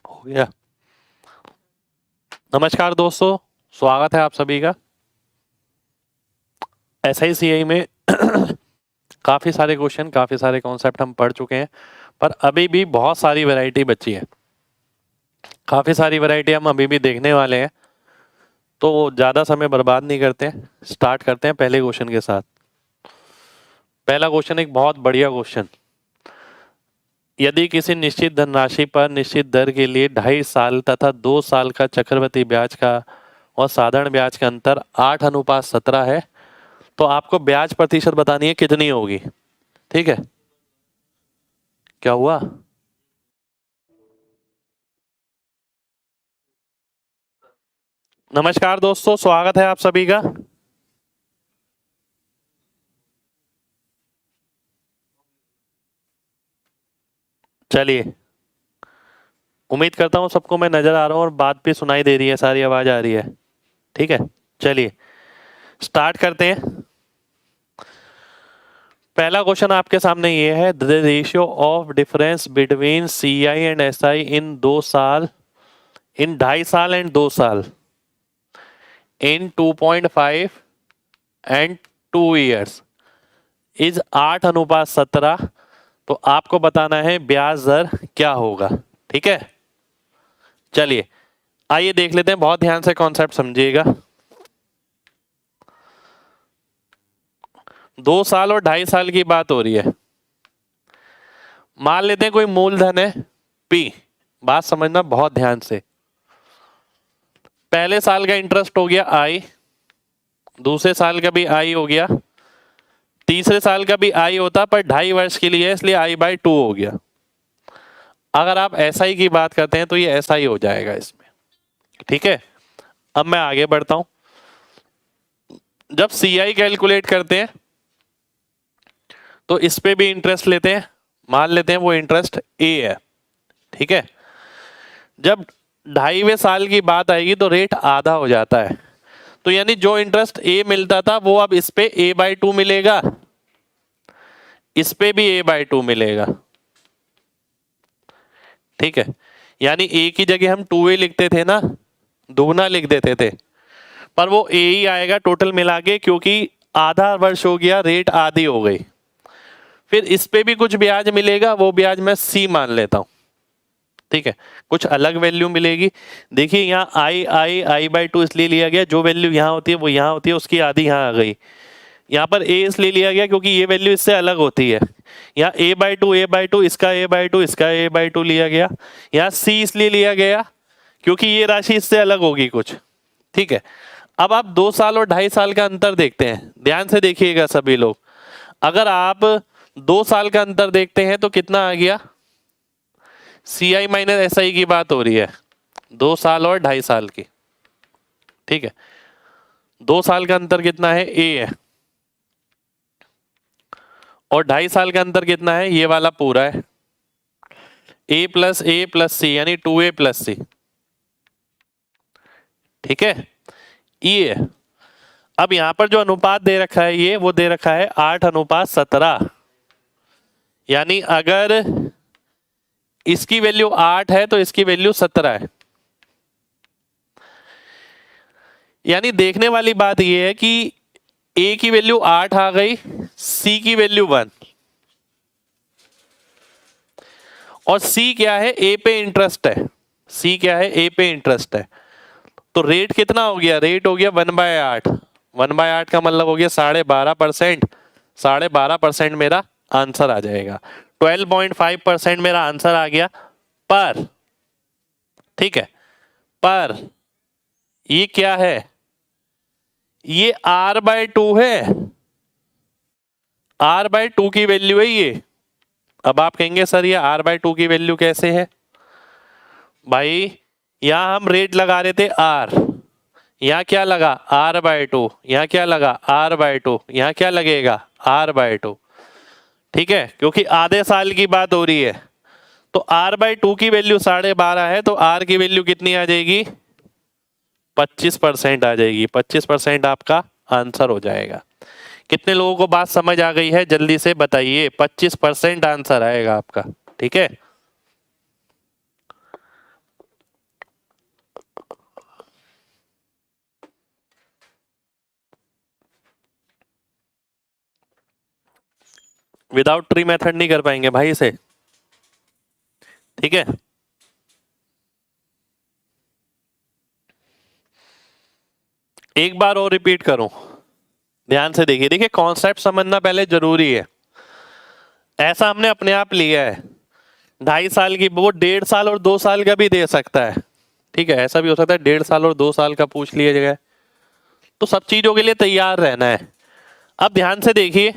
हो गया। नमस्कार दोस्तों, स्वागत है आप सभी का। SICI में काफ़ी सारे क्वेश्चन, काफ़ी सारे कॉन्सेप्ट हम पढ़ चुके हैं, पर अभी भी बहुत सारी वैरायटी बची है। काफ़ी सारी वैरायटी हम अभी भी देखने वाले हैं, तो ज़्यादा समय बर्बाद नहीं करते हैं, स्टार्ट करते हैं पहले क्वेश्चन के साथ। पहला क्वेश्चन एक बहुत बढ़िया क्वेश्चन। यदि किसी निश्चित धनराशि पर निश्चित दर के लिए 2.5 साल तथा 2 साल का चक्रवृद्धि ब्याज का और साधारण ब्याज का अंतर 8:17 है, तो आपको ब्याज प्रतिशत बतानी है कितनी होगी। ठीक है, क्या हुआ? नमस्कार दोस्तों, स्वागत है आप सभी का। चलिए, उम्मीद करता हूँ सबको मैं नजर आ रहा हूँ और बात भी सुनाई दे रही है, सारी आवाज आ रही है। ठीक है, चलिए स्टार्ट करते हैं। पहला क्वेश्चन आपके सामने ये है, the ratio of difference between CI and SI इन 2 साल, इन 2.5 साल एंड 2 साल, इन 2.5 एंड 2 ईयर्स इज 8:17। तो आपको बताना है ब्याज दर क्या होगा। ठीक है, चलिए आइए देख लेते हैं, बहुत ध्यान से कॉन्सेप्ट समझिएगा। 2 साल और 2.5 साल की बात हो रही है। मान लेते हैं कोई मूलधन है P। बात समझना बहुत ध्यान से। पहले साल का इंटरेस्ट हो गया I, दूसरे साल का भी I हो गया, तीसरे साल का भी I होता, पर 2.5 वर्ष के लिए इसलिए I/2 हो गया। अगर आप SI की बात करते हैं तो ये SI हो जाएगा इसमें। ठीक है, अब मैं आगे बढ़ता हूं। जब CI कैलकुलेट करते हैं तो इस पे भी इंटरेस्ट लेते हैं, मान लेते हैं वो इंटरेस्ट A है। ठीक है, जब 2.5वें साल की बात आएगी तो रेट आधा हो जाता है, तो यानी जो इंटरेस्ट A मिलता था वो अब इस पे A/2 मिलेगा, इस पे भी A/2 मिलेगा। ठीक है, यानी A की जगह हम 2A लिखते थे ना, दुगना लिख देते थे, पर वो A ही आएगा टोटल मिला के, क्योंकि आधा वर्ष हो गया, रेट आधी हो गई। फिर इस पे भी कुछ ब्याज मिलेगा, वो ब्याज मैं C मान लेता हूं। ठीक है, कुछ अलग वैल्यू मिलेगी। देखिए यहाँ I/2 इसलिए लिया गया, जो वैल्यू यहाँ होती है वो यहाँ होती है, उसकी आधी यहाँ आ गई। यहाँ पर A इसलिए लिया गया क्योंकि ये वैल्यू इससे अलग होती है। यहाँ A/2 इसका A/2 इसका A/2 लिया गया। यहाँ C इसलिए लिया गया क्योंकि ये राशि इससे अलग होगी कुछ। ठीक है, अब आप 2 साल और 2.5 साल का अंतर देखते हैं, ध्यान से देखिएगा सभी लोग। अगर आप 2 साल का अंतर देखते हैं तो कितना आ गया, CI माइनस SI की बात हो रही है, 2 साल और 2.5 साल की। ठीक है, 2 साल का अंतर कितना है, A है, और 2.5 साल का अंतर कितना है, ये वाला पूरा है, A+A+C यानी 2A+C। ठीक है, ये अब यहां पर जो अनुपात दे रखा है ये वो दे रखा है 8:17, यानी अगर इसकी वैल्यू 8 है तो इसकी वैल्यू 17 है। यानी देखने वाली बात यह है कि A की वैल्यू 8 आ गई, C की वैल्यू 1, और C क्या है, A पे इंटरेस्ट है। C क्या है, A पे इंटरेस्ट है। तो रेट कितना हो गया, रेट हो गया 1/8। 1/8 का मतलब हो गया 12.5%। 12.5% मेरा आंसर आ जाएगा। 12.5% मेरा आंसर आ गया। पर ठीक है, पर ये क्या है, ये R/2 है, R/2 की वैल्यू है ये। अब आप कहेंगे सर ये R/2 की वैल्यू कैसे है? भाई यहां हम रेट लगा रहे थे R, यहाँ क्या लगा R/2, यहाँ क्या लगा R/2, यहाँ क्या लगेगा R/2। ठीक है, क्योंकि आधे साल की बात हो रही है, तो R/2 की वैल्यू 12.5 है, तो R की वैल्यू कितनी आ जाएगी, 25% आ जाएगी। 25% आपका आंसर हो जाएगा। कितने लोगों को बात समझ आ गई है, जल्दी से बताइए। 25% आंसर आएगा आपका। ठीक है, विदाउट ट्री मेथड नहीं कर पाएंगे भाई इसे, ठीक है। एक बार और रिपीट करूं, ध्यान से देखिए, देखिए कॉन्सेप्ट समझना पहले जरूरी है। ऐसा हमने अपने आप लिया है 2.5 साल की, वो 1.5 साल और 2 साल का भी दे सकता है, ठीक है। ऐसा भी हो सकता है 1.5 साल और 2 साल का पूछ लिया जाए, तो सब चीजों के लिए तैयार रहना है। अब ध्यान से देखिए,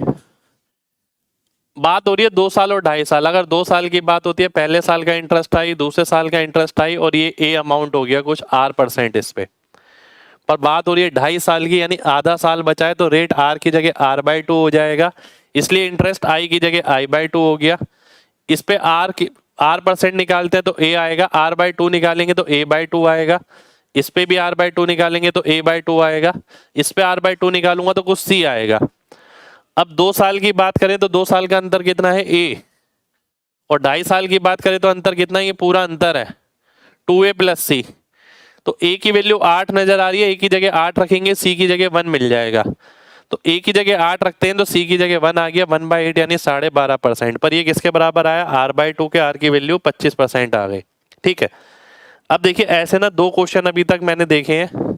बात हो रही है 2 साल और 2.5 साल। अगर 2 साल की बात होती है, पहले साल का इंटरेस्ट आई, दूसरे साल का इंटरेस्ट आई, और ये ए अमाउंट हो गया कुछ R% इस पे। पर बात हो रही है 2.5 साल की, यानी आधा साल बचा है, तो रेट R की जगह R/2 हो जाएगा, इसलिए इंटरेस्ट I की जगह I/2 हो गया। इस पे R% निकालते हैं तो A आएगा, R/2 निकालेंगे तो A/2 आएगा, इस पे भी R/2 निकालेंगे तो A/2 आएगा, इस पे R/2 निकालूंगा तो कुछ C आएगा। अब 2 साल की बात करें तो 2 साल का अंतर कितना है A, और 2.5 साल की बात करें तो अंतर कितना है, ये पूरा अंतर है 2A + C। तो A की वैल्यू 8 नजर आ रही है, A की जगह 8 रखेंगे, C की जगह 1 मिल जाएगा। तो A की जगह 8 रखते हैं तो C की जगह 1 आ गया, 1/8 यानी 12.5%। पर ये किसके बराबर आया, R/2 के, R की वैल्यू 25% आ गई, ठीक है। अब देखिए ऐसे ना 2 क्वेश्चन अभी तक मैंने देखे हैं,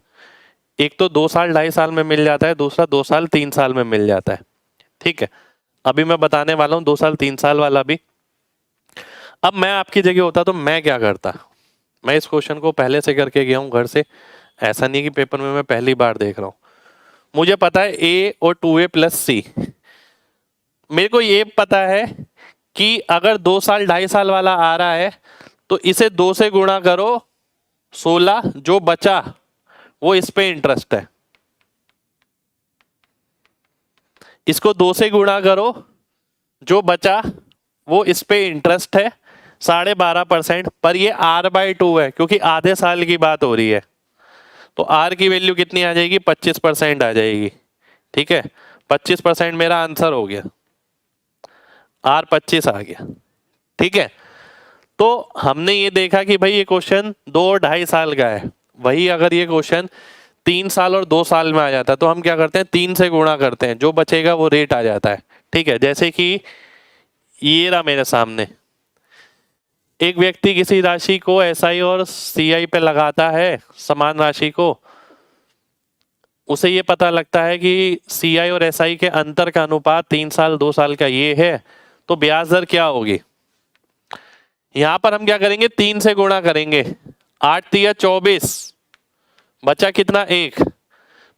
एक तो 2 साल 2.5 साल में मिल जाता है, दूसरा 2 साल 3 साल में मिल जाता है, ठीक है। अभी मैं बताने वाला हूँ 2 साल 3 साल वाला भी। अब मैं आपकी जगह होता तो मैं क्या करता, मैं इस क्वेश्चन को पहले से करके गया हूँ घर से, ऐसा नहीं कि पेपर में मैं पहली बार देख रहा हूँ। मुझे पता है A और 2A + C। मेरे को ये पता है कि अगर 2 साल 2.5 साल वाला आ रहा है तो इसे 2 से गुणा करो, 16, जो बचा वो इस पे इंटरेस्ट है, इसको 2 से गुणा करो, जो बचा वो इस पे इंटरेस्ट है 12.5%। पर ये R/2 है, क्योंकि आधे साल की बात हो रही है, तो R की वैल्यू कितनी आ जाएगी, 25% आ जाएगी, ठीक है। 25% मेरा आंसर हो गया, R 25 आ गया, ठीक है। तो हमने ये देखा कि भाई ये क्वेश्चन 2 और 2.5 साल का है, वही अगर ये क्वेश्चन 3 साल और 2 साल में आ जाता है तो हम क्या करते हैं, 3 से गुणा करते हैं, जो बचेगा वो रेट आ जाता है, ठीक है। जैसे कि ये रहा मेरे सामने, एक व्यक्ति किसी राशि को SI और CI पे लगाता है, समान राशि को, उसे ये पता लगता है कि CI और SI के अंतर का अनुपात 3 साल 2 साल का ये है, तो ब्याज दर क्या होगी। यहां पर हम क्या करेंगे, 3 से गुणा करेंगे, 8 तिया 24, बचा कितना 1,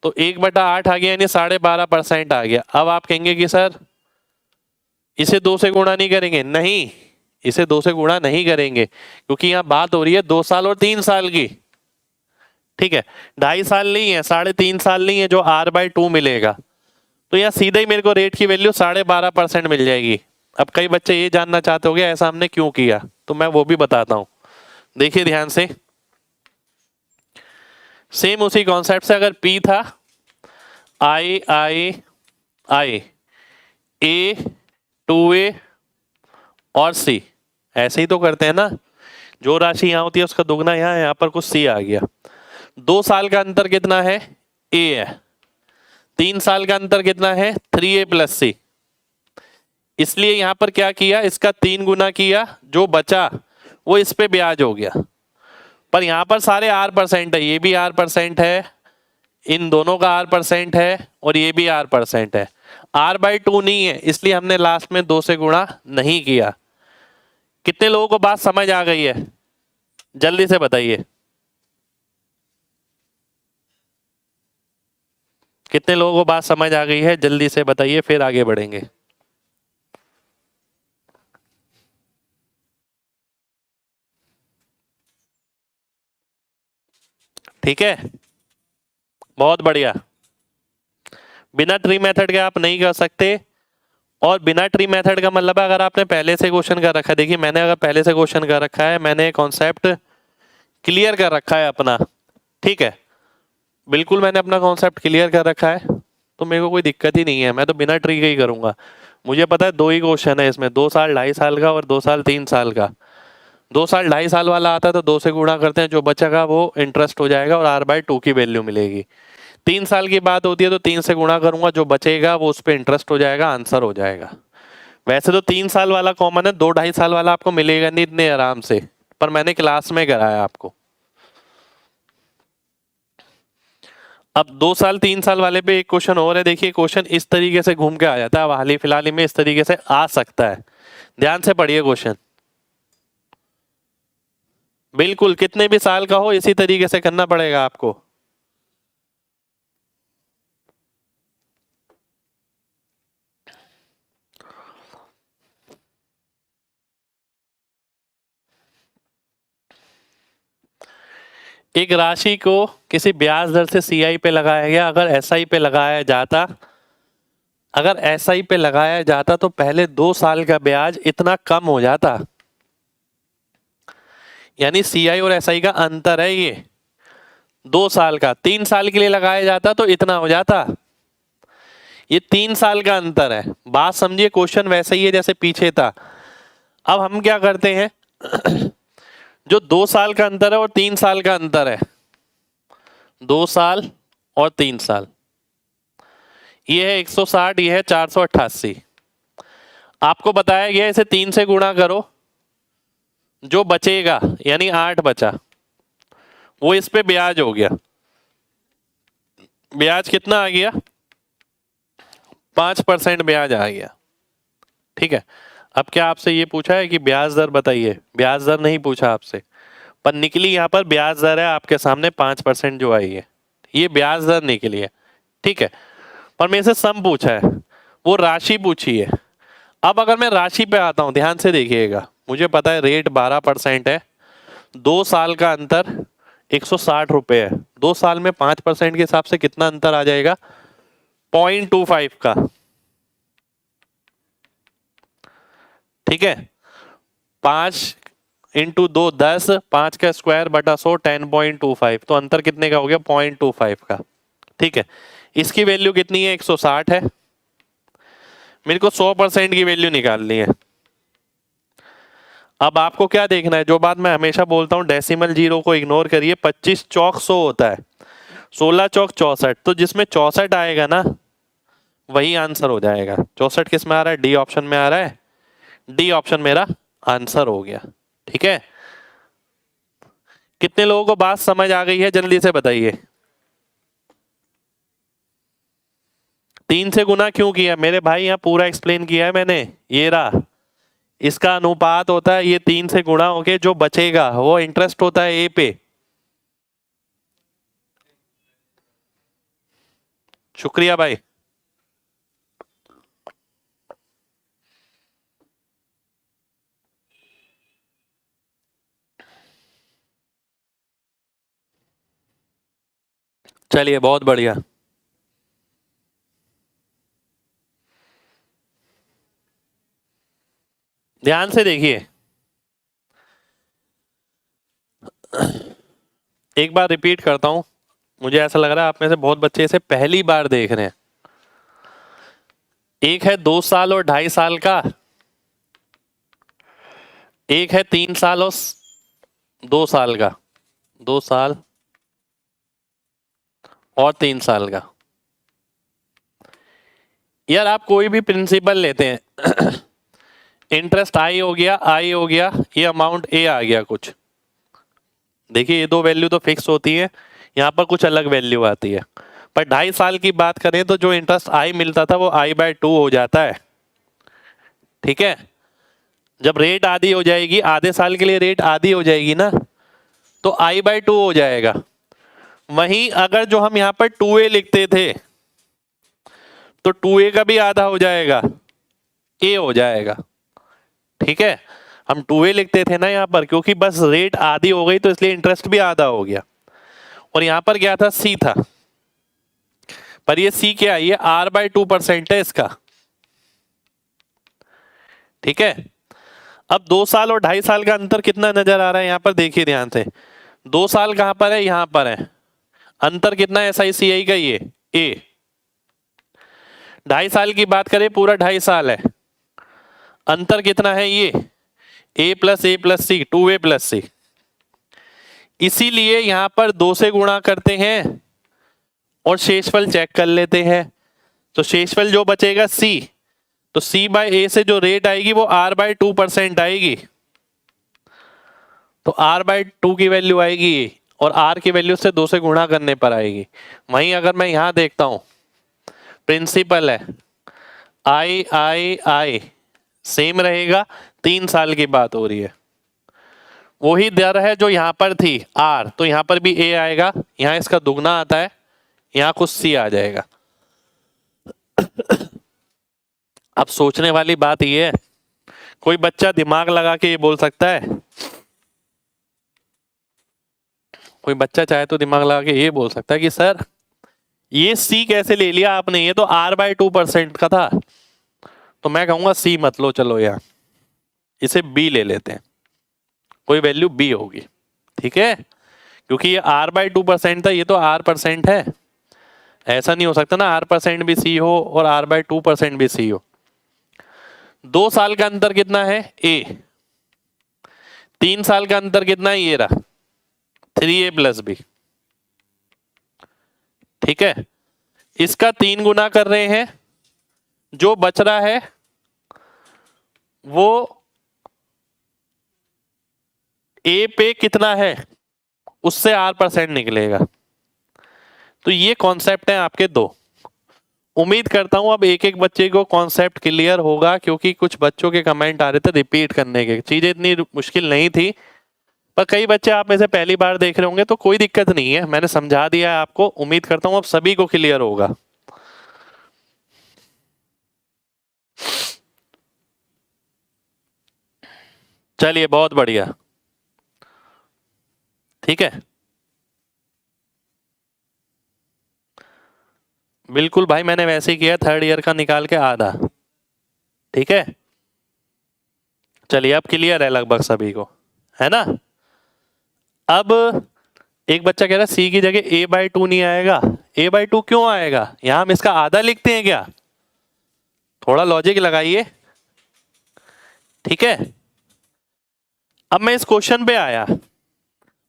तो 1/8 आ गया, यानी 12.5% आ गया। अब आप कहेंगे कि सर इसे 2 से गुणा नहीं करेंगे, नहीं, इसे 2 से गुणा नहीं करेंगे, क्योंकि यहां बात हो रही है 2 साल और 3 साल की, ठीक है। 2.5 साल नहीं है, 3.5 साल नहीं है, जो R/2 मिलेगा, तो यहाँ सीधे ही मेरे को रेट की वैल्यू 12.5% मिल जाएगी। अब कई बच्चे ये जानना चाहते होंगे ऐसा हमने क्यों किया, तो मैं वो भी बताता हूं, देखिए ध्यान से। सेम उसी कॉन्सेप्ट से अगर P था, I A 2A और C, ऐसे ही तो करते हैं ना, जो राशि यहां होती है उसका दुगना यहाँ पर कुछ C आ गया। 2 साल का अंतर कितना है, A है। 3 साल का अंतर कितना है, 3A + C। इसलिए यहां पर क्या किया, इसका 3 गुना किया, जो बचा वो इस पे ब्याज हो गया। पर यहां पर सारे R% है, ये भी R% है, इन दोनों का R% है, और ये भी R% है, R/2 नहीं है, इसलिए हमने लास्ट में 2 से गुणा नहीं किया। कितने लोगों को बात समझ आ गई है, जल्दी से बताइए, कितने लोगों को बात समझ आ गई है, जल्दी से बताइए, फिर आगे बढ़ेंगे। ठीक है, बहुत बढ़िया। बिना ट्री मेथड के आप नहीं कर सकते, और बिना ट्री मेथड का मतलब है अगर आपने पहले से क्वेश्चन कर रखा है, देखिए मैंने अगर पहले से क्वेश्चन कर रखा है, मैंने कॉन्सेप्ट क्लियर कर रखा है अपना, ठीक है, बिल्कुल मैंने अपना कॉन्सेप्ट क्लियर कर रखा है, तो मेरे को कोई दिक्कत ही नहीं है, मैं तो बिना ट्री के ही करूंगा। मुझे पता है 2 ही क्वेश्चन है इसमें, 2 साल 2.5 साल का और 2 साल 3 साल का। 2 साल 2.5 साल वाला आता है तो 2 से गुणा करते हैं, जो बचेगा वो इंटरेस्ट हो जाएगा और R/2 की वैल्यू मिलेगी। 3 साल की बात होती है तो 3 से गुणा करूंगा, जो बचेगा वो उस पर इंटरेस्ट हो जाएगा, आंसर हो जाएगा। वैसे तो 3 साल वाला कॉमन है, 2-2.5 साल वाला आपको मिलेगा नहीं इतने आराम से, पर मैंने क्लास में कराया आपको। अब 2 साल 3 साल वाले पे एक क्वेश्चन और है, देखिए क्वेश्चन इस तरीके से घूम के आ जाता है, अब हाल ही फिलहाल में इस तरीके से आ सकता है। ध्यान से पढ़िए क्वेश्चन, बिल्कुल कितने भी साल का हो इसी तरीके से करना पड़ेगा आपको। एक राशि को किसी ब्याज दर से सीआई पे लगाया गया, अगर एसआई पे लगाया जाता, अगर एसआई पे लगाया जाता तो पहले 2 साल का ब्याज इतना कम हो जाता, यानी सीआई और एसआई का अंतर है ये 2 साल का। 3 साल के लिए लगाया जाता तो इतना हो जाता, ये 3 साल का अंतर है। बात समझिए, क्वेश्चन वैसा ही है जैसे पीछे था। अब हम क्या करते हैं जो 2 साल का अंतर है और 3 साल का अंतर है, 2 साल और 3 साल, ये है 160, ये है 488। आपको बताया गया इसे 3 से गुणा करो, जो बचेगा यानी 8 बचा वो इस पे ब्याज हो गया। ब्याज कितना आ गया, 5% ब्याज आ गया। ठीक है, अब क्या आपसे ये पूछा है कि ब्याज दर बताइए, ब्याज दर नहीं पूछा आपसे, पर निकली यहां पर ब्याज दर है आपके सामने 5% जो आई है, ये ब्याज दर निकली है। ठीक है, पर मेरे से सम पूछा है, वो राशि पूछी है। अब अगर मैं राशि पे आता हूं, ध्यान से देखिएगा, मुझे पता है रेट 12% है, 2 साल का अंतर 160 रुपए है, 2 साल में 5% के हिसाब से कितना अंतर आ जाएगा, 0.25 का। ठीक है, 5 × 2 10, 5 का स्क्वायर बटा 100, 10.25, तो अंतर कितने का हो गया, 0.25 का। ठीक है, इसकी वैल्यू कितनी है, 160 है, मेरे को 100% की वैल्यू निकालनी है। अब आपको क्या देखना है, जो बात मैं हमेशा बोलता हूं, डेसिमल जीरो को इग्नोर करिए। 25 चौक 100 होता है, 16 चौक 64, तो जिसमें 64 आएगा ना वही आंसर हो जाएगा। 64 किस में आ रहा है, डी ऑप्शन में आ रहा है, डी ऑप्शन मेरा आंसर हो गया। ठीक है, कितने लोगों को बात समझ आ गई है, जल्दी से बताइए। 3 से गुना क्यों किया मेरे भाई, यहाँ पूरा एक्सप्लेन किया है मैंने, ये रहा, इसका अनुपात होता है ये 3 से गुणा होके जो बचेगा वो इंटरेस्ट होता है ए पे। शुक्रिया भाई। चलिए बहुत बढ़िया, ध्यान से देखिए, एक बार रिपीट करता हूं, मुझे ऐसा लग रहा है आप में से बहुत बच्चे इसे पहली बार देख रहे हैं। एक है 2 साल और 2.5 साल का, एक है 3 साल और 2 साल का, 2 साल और 3 साल का। यार आप कोई भी प्रिंसिपल लेते हैं इंटरेस्ट आई हो गया, आई हो गया, ये अमाउंट ए आ गया कुछ, देखिए ये दो वैल्यू तो फिक्स होती है, यहाँ पर कुछ अलग वैल्यू आती है। पर 2.5 साल की बात करें तो जो इंटरेस्ट आई मिलता था वो I/2 हो जाता है। ठीक है, जब रेट आधी हो जाएगी, आधे साल के लिए रेट आधी हो जाएगी ना, तो I/2 हो जाएगा। वहीं अगर जो हम यहाँ पर 2a लिखते थे तो 2a का भी आधा हो जाएगा, a हो जाएगा। ठीक है, हम 2a लिखते थे ना यहाँ पर, क्योंकि बस रेट आधी हो गई तो इसलिए इंटरेस्ट भी आधा हो गया। और यहाँ पर क्या था, c था, पर ये c क्या है, ये R/2% है इसका। ठीक है, अब 2 साल और 2.5 साल का अंतर कितना नजर आ रहा है यहाँ पर, देखिए ध्यान से, 2 साल कहां पर है, यहां पर है, अंतर कितना है SICI का, ये a। 2.5 साल की बात करें, पूरा 2.5 साल है, अंतर कितना है, ये a + a + c, 2a + c। इसीलिए यहां पर 2 से गुणा करते हैं और शेषफल चेक कर लेते हैं, तो शेषफल जो बचेगा c, तो C बाय ए से जो रेट आएगी वो R/2% आएगी। तो R/2 की वैल्यू आएगी और R की वैल्यू से 2 से गुणा करने पर आएगी। वहीं अगर मैं यहां देखता हूं, प्रिंसिपल है I सेम रहेगा, 3 साल की बात हो रही है। वही दर है जो यहां पर थी R, तो यहां पर भी A आएगा, यहां इसका दुगना आता है, यहां कुछ C आ जाएगा। अब सोचने वाली बात ये है, कोई बच्चा दिमाग लगा के ये बोल सकता है, कोई बच्चा चाहे तो दिमाग लगा के ये बोल सकता है कि सर ये C कैसे ले लिया आपने, ये तो R/2% का था। तो मैं कहूंगा C मत लो, चलो यार इसे B ले लेते हैं, कोई वैल्यू B होगी, ठीक है, क्योंकि ये R/2% था, ये तो R% है। ऐसा नहीं हो सकता ना R% भी C हो और R/2% भी C हो। 2 साल का अंतर कितना है A, 3 साल का अंतर कितना है, ये रहा 3A + B, ठीक है। इसका 3 गुना कर रहे हैं, जो बच रहा है वो A पे कितना है उससे R% निकलेगा। तो ये कॉन्सेप्ट है आपके 2। उम्मीद करता हूं अब एक एक बच्चे को कॉन्सेप्ट क्लियर होगा, क्योंकि कुछ बच्चों के कमेंट आ रहे थे रिपीट करने के। चीजें इतनी मुश्किल नहीं थी, पर कई बच्चे आप में से पहली बार देख रहे होंगे, तो कोई दिक्कत नहीं है, मैंने समझा दिया है आपको। उम्मीद करता हूं अब सभी को क्लियर होगा। चलिए बहुत बढ़िया, ठीक है, बिल्कुल भाई मैंने वैसे ही किया, 3rd ईयर का निकाल के आधा, ठीक है। चलिए अब क्लियर है लगभग सभी को, है ना। अब एक बच्चा कह रहा है C की जगह A/2 नहीं आएगा। A/2 क्यों आएगा, यहां हम इसका आधा लिखते हैं क्या, थोड़ा लॉजिक लगाइए, ठीक है। अब मैं इस क्वेश्चन पे आया,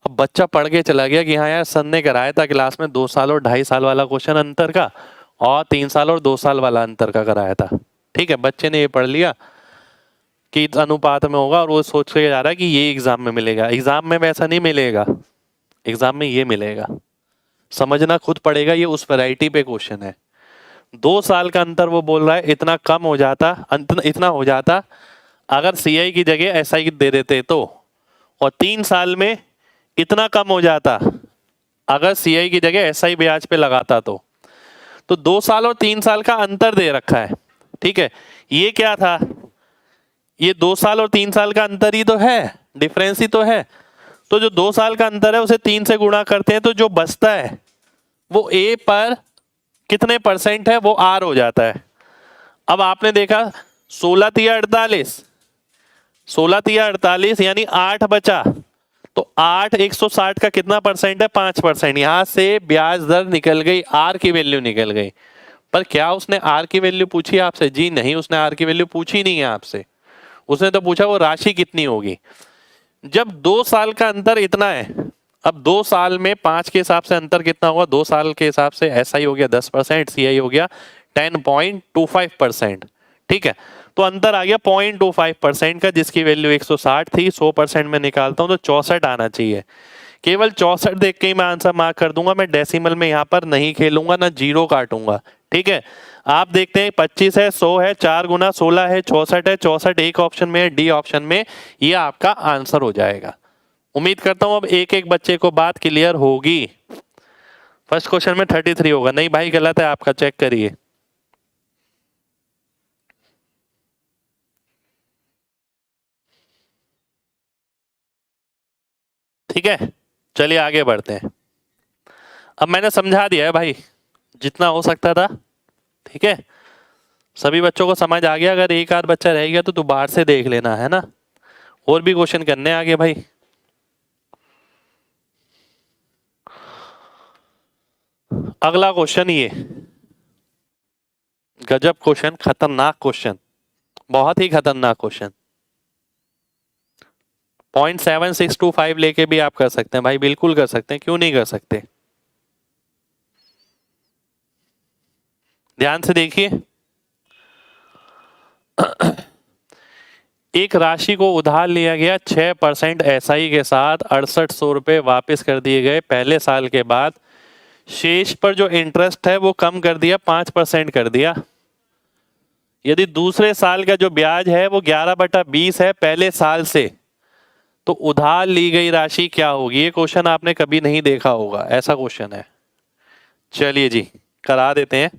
अब बच्चा पढ़ के चला गया कि हाँ यार सर ने कराया था क्लास में 2 साल और 2.5 साल वाला क्वेश्चन अंतर का, और 3 साल और 2 साल वाला अंतर का कराया था, ठीक है। बच्चे ने ये पढ़ लिया कि इस अनुपात में होगा, और वो सोच के जा रहा है कि ये एग्जाम में मिलेगा। एग्जाम में वैसा नहीं मिलेगा, एग्जाम में ये मिलेगा, समझना खुद पड़ेगा। ये उस वैरायटी पे क्वेश्चन है। 2 साल का अंतर वो बोल रहा है इतना कम हो जाता, इतना हो जाता अगर CI की जगह SI दे देते तो, और 3 साल में इतना कम हो जाता अगर CI की जगह SI ब्याज पे लगाता तो 2 साल और 3 साल का अंतर दे रखा है, ठीक है। ये क्या था, ये 2 साल और 3 साल का अंतर ही तो है, डिफरेंस ही तो है। तो जो 2 साल का अंतर है उसे 3 से गुणा करते हैं, तो जो बचता है वो A पर कितने % है, वो R हो जाता है। अब आपने देखा 16 तिया 48, 16 तिया 48 यानी 8 बचा, तो 8 160 का कितना % है, 5%। यहां से ब्याज दर निकल गई, R की वैल्यू निकल गई। पर क्या उसने R की वैल्यू पूछी आपसे, जी नहीं, उसने R की वैल्यू पूछी नहीं है आपसे। उसने तो पूछा वो राशि कितनी होगी। जब 2 साल का अंतर इतना है, अब 2 साल में 5 के हिसाब से अंतर कितना होगा, 2 साल के हिसाब से SI हो गया 10%, CI हो गया 10.25%, ठीक है। तो अंतर आ गया 0.25% का, जिसकी वैल्यू 160 थी। 100% में निकालता हूं तो 64 आना चाहिए। केवल 64 देख के ही मैं आंसर मार्क कर दूंगा, मैं डेसिमल में यहाँ पर नहीं खेलूंगा, ना जीरो काटूंगा, ठीक है। आप देखते हैं 25 है, 100 है, 4 गुना 16 है, 64 है, 64 एक ऑप्शन में है, डी ऑप्शन में, ये आपका आंसर हो जाएगा। उम्मीद करता हूं अब एक एक बच्चे को बात क्लियर होगी। फर्स्ट क्वेश्चन में 33 होगा, नहीं भाई गलत है आपका, चेक करिए। ठीक है, चलिए आगे बढ़ते हैं। अब मैंने समझा दिया है भाई जितना हो सकता था, ठीक है। सभी बच्चों को समझ आ गया। अगर एक आध बच्चा रह गया तो तू बाहर से देख लेना, है ना। और भी क्वेश्चन करने आगे भाई। अगला क्वेश्चन, ये गजब क्वेश्चन, खतरनाक क्वेश्चन, बहुत ही खतरनाक क्वेश्चन। 0.7625 लेके भी आप कर सकते हैं भाई, बिल्कुल कर सकते हैं, क्यों नहीं कर सकते। ध्यान से देखिए, एक राशि को उधार लिया गया 6% SI के साथ 6800 रुपये वापिस कर दिए गए पहले साल के बाद। शेष पर जो इंटरेस्ट है वो कम कर दिया, 5% कर दिया। यदि दूसरे साल का जो ब्याज है वो 11/20 है पहले साल से, तो उधार ली गई राशि क्या होगी? ये क्वेश्चन आपने कभी नहीं देखा होगा, ऐसा क्वेश्चन है। चलिए जी करा देते हैं।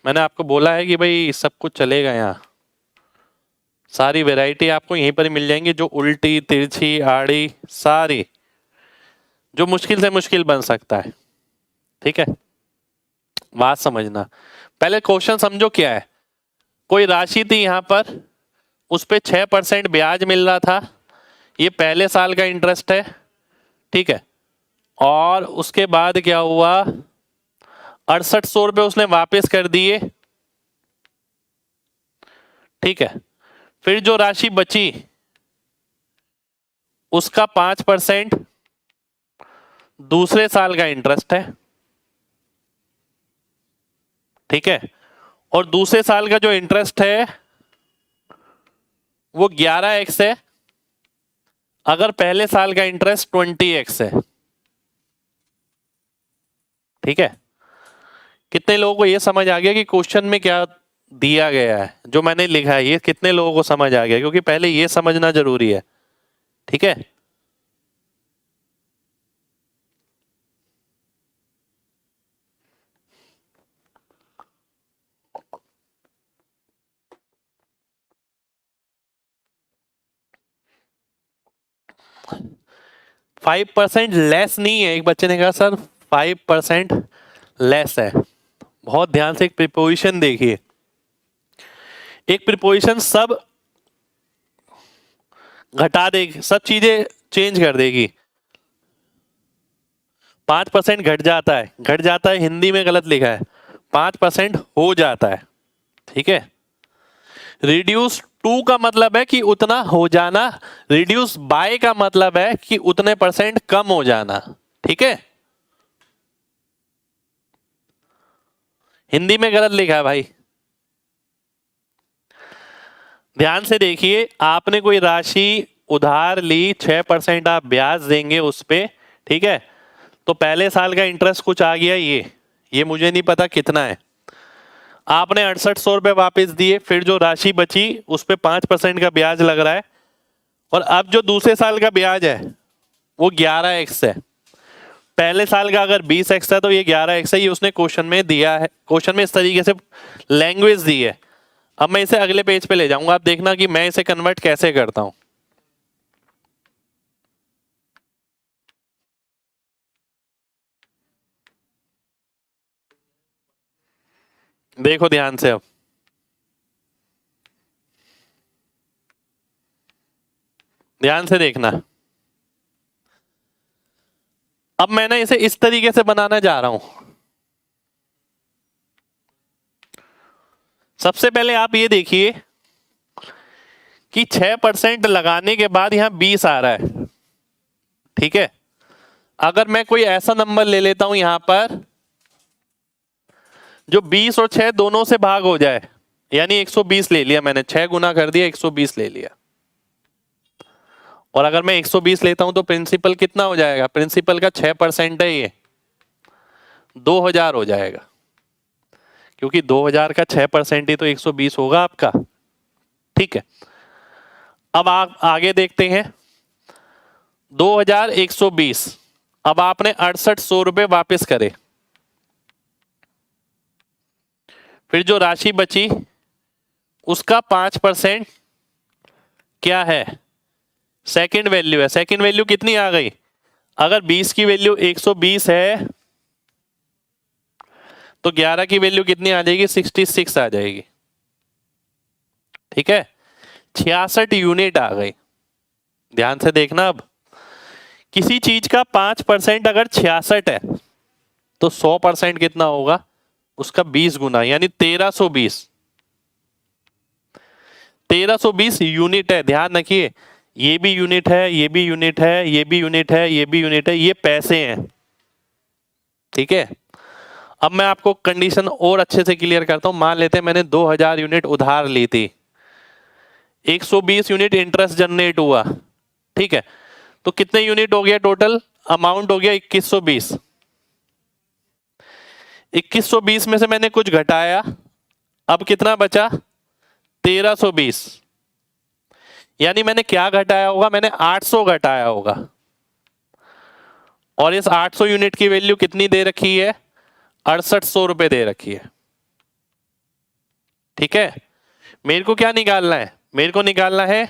मैंने आपको बोला है कि भाई सब कुछ चलेगा, यहाँ सारी वैरायटी आपको यहीं पर ही मिल जाएंगी, जो उल्टी तिरछी आड़ी सारी, जो मुश्किल से मुश्किल बन सकता है। ठीक है, बात समझना। पहले क्वेश्चन समझो क्या है। कोई राशि थी यहाँ पर, उस पे 6% ब्याज मिल रहा था, ये पहले साल का इंटरेस्ट है। ठीक है, और उसके बाद क्या हुआ, 6800 रुपये उसने वापस कर दिए। ठीक है, फिर जो राशि बची उसका 5% दूसरे साल का इंटरेस्ट है। ठीक है, और दूसरे साल का जो इंटरेस्ट है वो 11x है, अगर पहले साल का इंटरेस्ट 20x है। ठीक है, कितने लोगों को ये समझ आ गया कि क्वेश्चन में क्या दिया गया है, जो मैंने लिखा है, ये कितने लोगों को समझ आ गया? क्योंकि पहले ये समझना जरूरी है। ठीक है, फाइव परसेंट लेस नहीं है। एक बच्चे ने कहा सर 5% लेस है। बहुत ध्यान से एक प्रीपोजिशन देखिए, एक प्रीपोजिशन सब घटा देगी, सब चीजें चेंज कर देगी। 5% घट जाता है, घट जाता है हिंदी में गलत लिखा है, 5% हो जाता है। ठीक है, रिड्यूस टू का मतलब है कि उतना हो जाना, रिड्यूस बाय का मतलब है कि उतने % कम हो जाना। ठीक है, हिंदी में गलत लिखा है भाई, ध्यान से देखिए। आपने कोई राशि उधार ली, 6% आप ब्याज देंगे उस पे। ठीक है, तो पहले साल का इंटरेस्ट कुछ आ गया, ये मुझे नहीं पता कितना है। आपने 6800 रुपये वापिस दिए, फिर जो राशि बची उस पे 5% का ब्याज लग रहा है, और अब जो दूसरे साल का ब्याज है वो 11x है। पहले साल का अगर 20x है तो ये 11x है, ये उसने क्वेश्चन में दिया है। क्वेश्चन में इस तरीके से लैंग्वेज दी है। अब मैं इसे अगले पेज पे ले जाऊंगा, आप देखना कि मैं इसे कन्वर्ट कैसे करता हूं। देखो ध्यान से, अब ध्यान से देखना। अब मैंने इसे इस तरीके से बनाना जा रहा हूं। सबसे पहले आप ये देखिए कि 6% लगाने के बाद यहां 20 आ रहा है। ठीक है, अगर मैं कोई ऐसा नंबर ले लेता हूं यहां पर जो 20 और 6 दोनों से भाग हो जाए, यानी 120 ले लिया मैंने, 6 गुना कर दिया, 120 ले लिया। और अगर मैं 120 लेता हूं तो प्रिंसिपल कितना हो जाएगा? प्रिंसिपल का 6% है, ये 2000 हो जाएगा, क्योंकि 2000 का 6% ही तो 120 होगा आपका। ठीक है, अब आप आगे देखते हैं। 2120, अब आपने 6800 रुपये वापिस करे, फिर जो राशि बची उसका 5% क्या है? सेकंड वैल्यू है। सेकंड वैल्यू कितनी आ गई? अगर 20 की वैल्यू 120 है तो 11 की वैल्यू कितनी आ जाएगी? 66 आ जाएगी। ठीक है, 66 यूनिट आ गई। ध्यान से देखना, अब किसी चीज का 5% अगर 66 है तो 100% कितना होगा? उसका 20 गुना, यानी 1320। 1320 यूनिट है। ध्यान रखिए, ये भी यूनिट है, ये भी यूनिट है, ये भी यूनिट है, ये भी यूनिट है, ये पैसे हैं। ठीक है, अब मैं आपको कंडीशन और अच्छे से क्लियर करता हूं। मान लेते हैं मैंने 2000 यूनिट उधार ली थी, 120 यूनिट इंटरेस्ट जनरेट हुआ, ठीक है। तो कितने यूनिट हो गया टोटल अमाउंट हो गया 2120। 2120 में से मैंने कुछ घटाया, अब कितना बचा 1320। यानी मैंने क्या घटाया होगा, मैंने 800 घटाया होगा। और इस 800 यूनिट की वैल्यू कितनी दे रखी है, 6800 रुपए दे रखी है, ठीक है। मेरे को क्या निकालना है, मेरे को निकालना है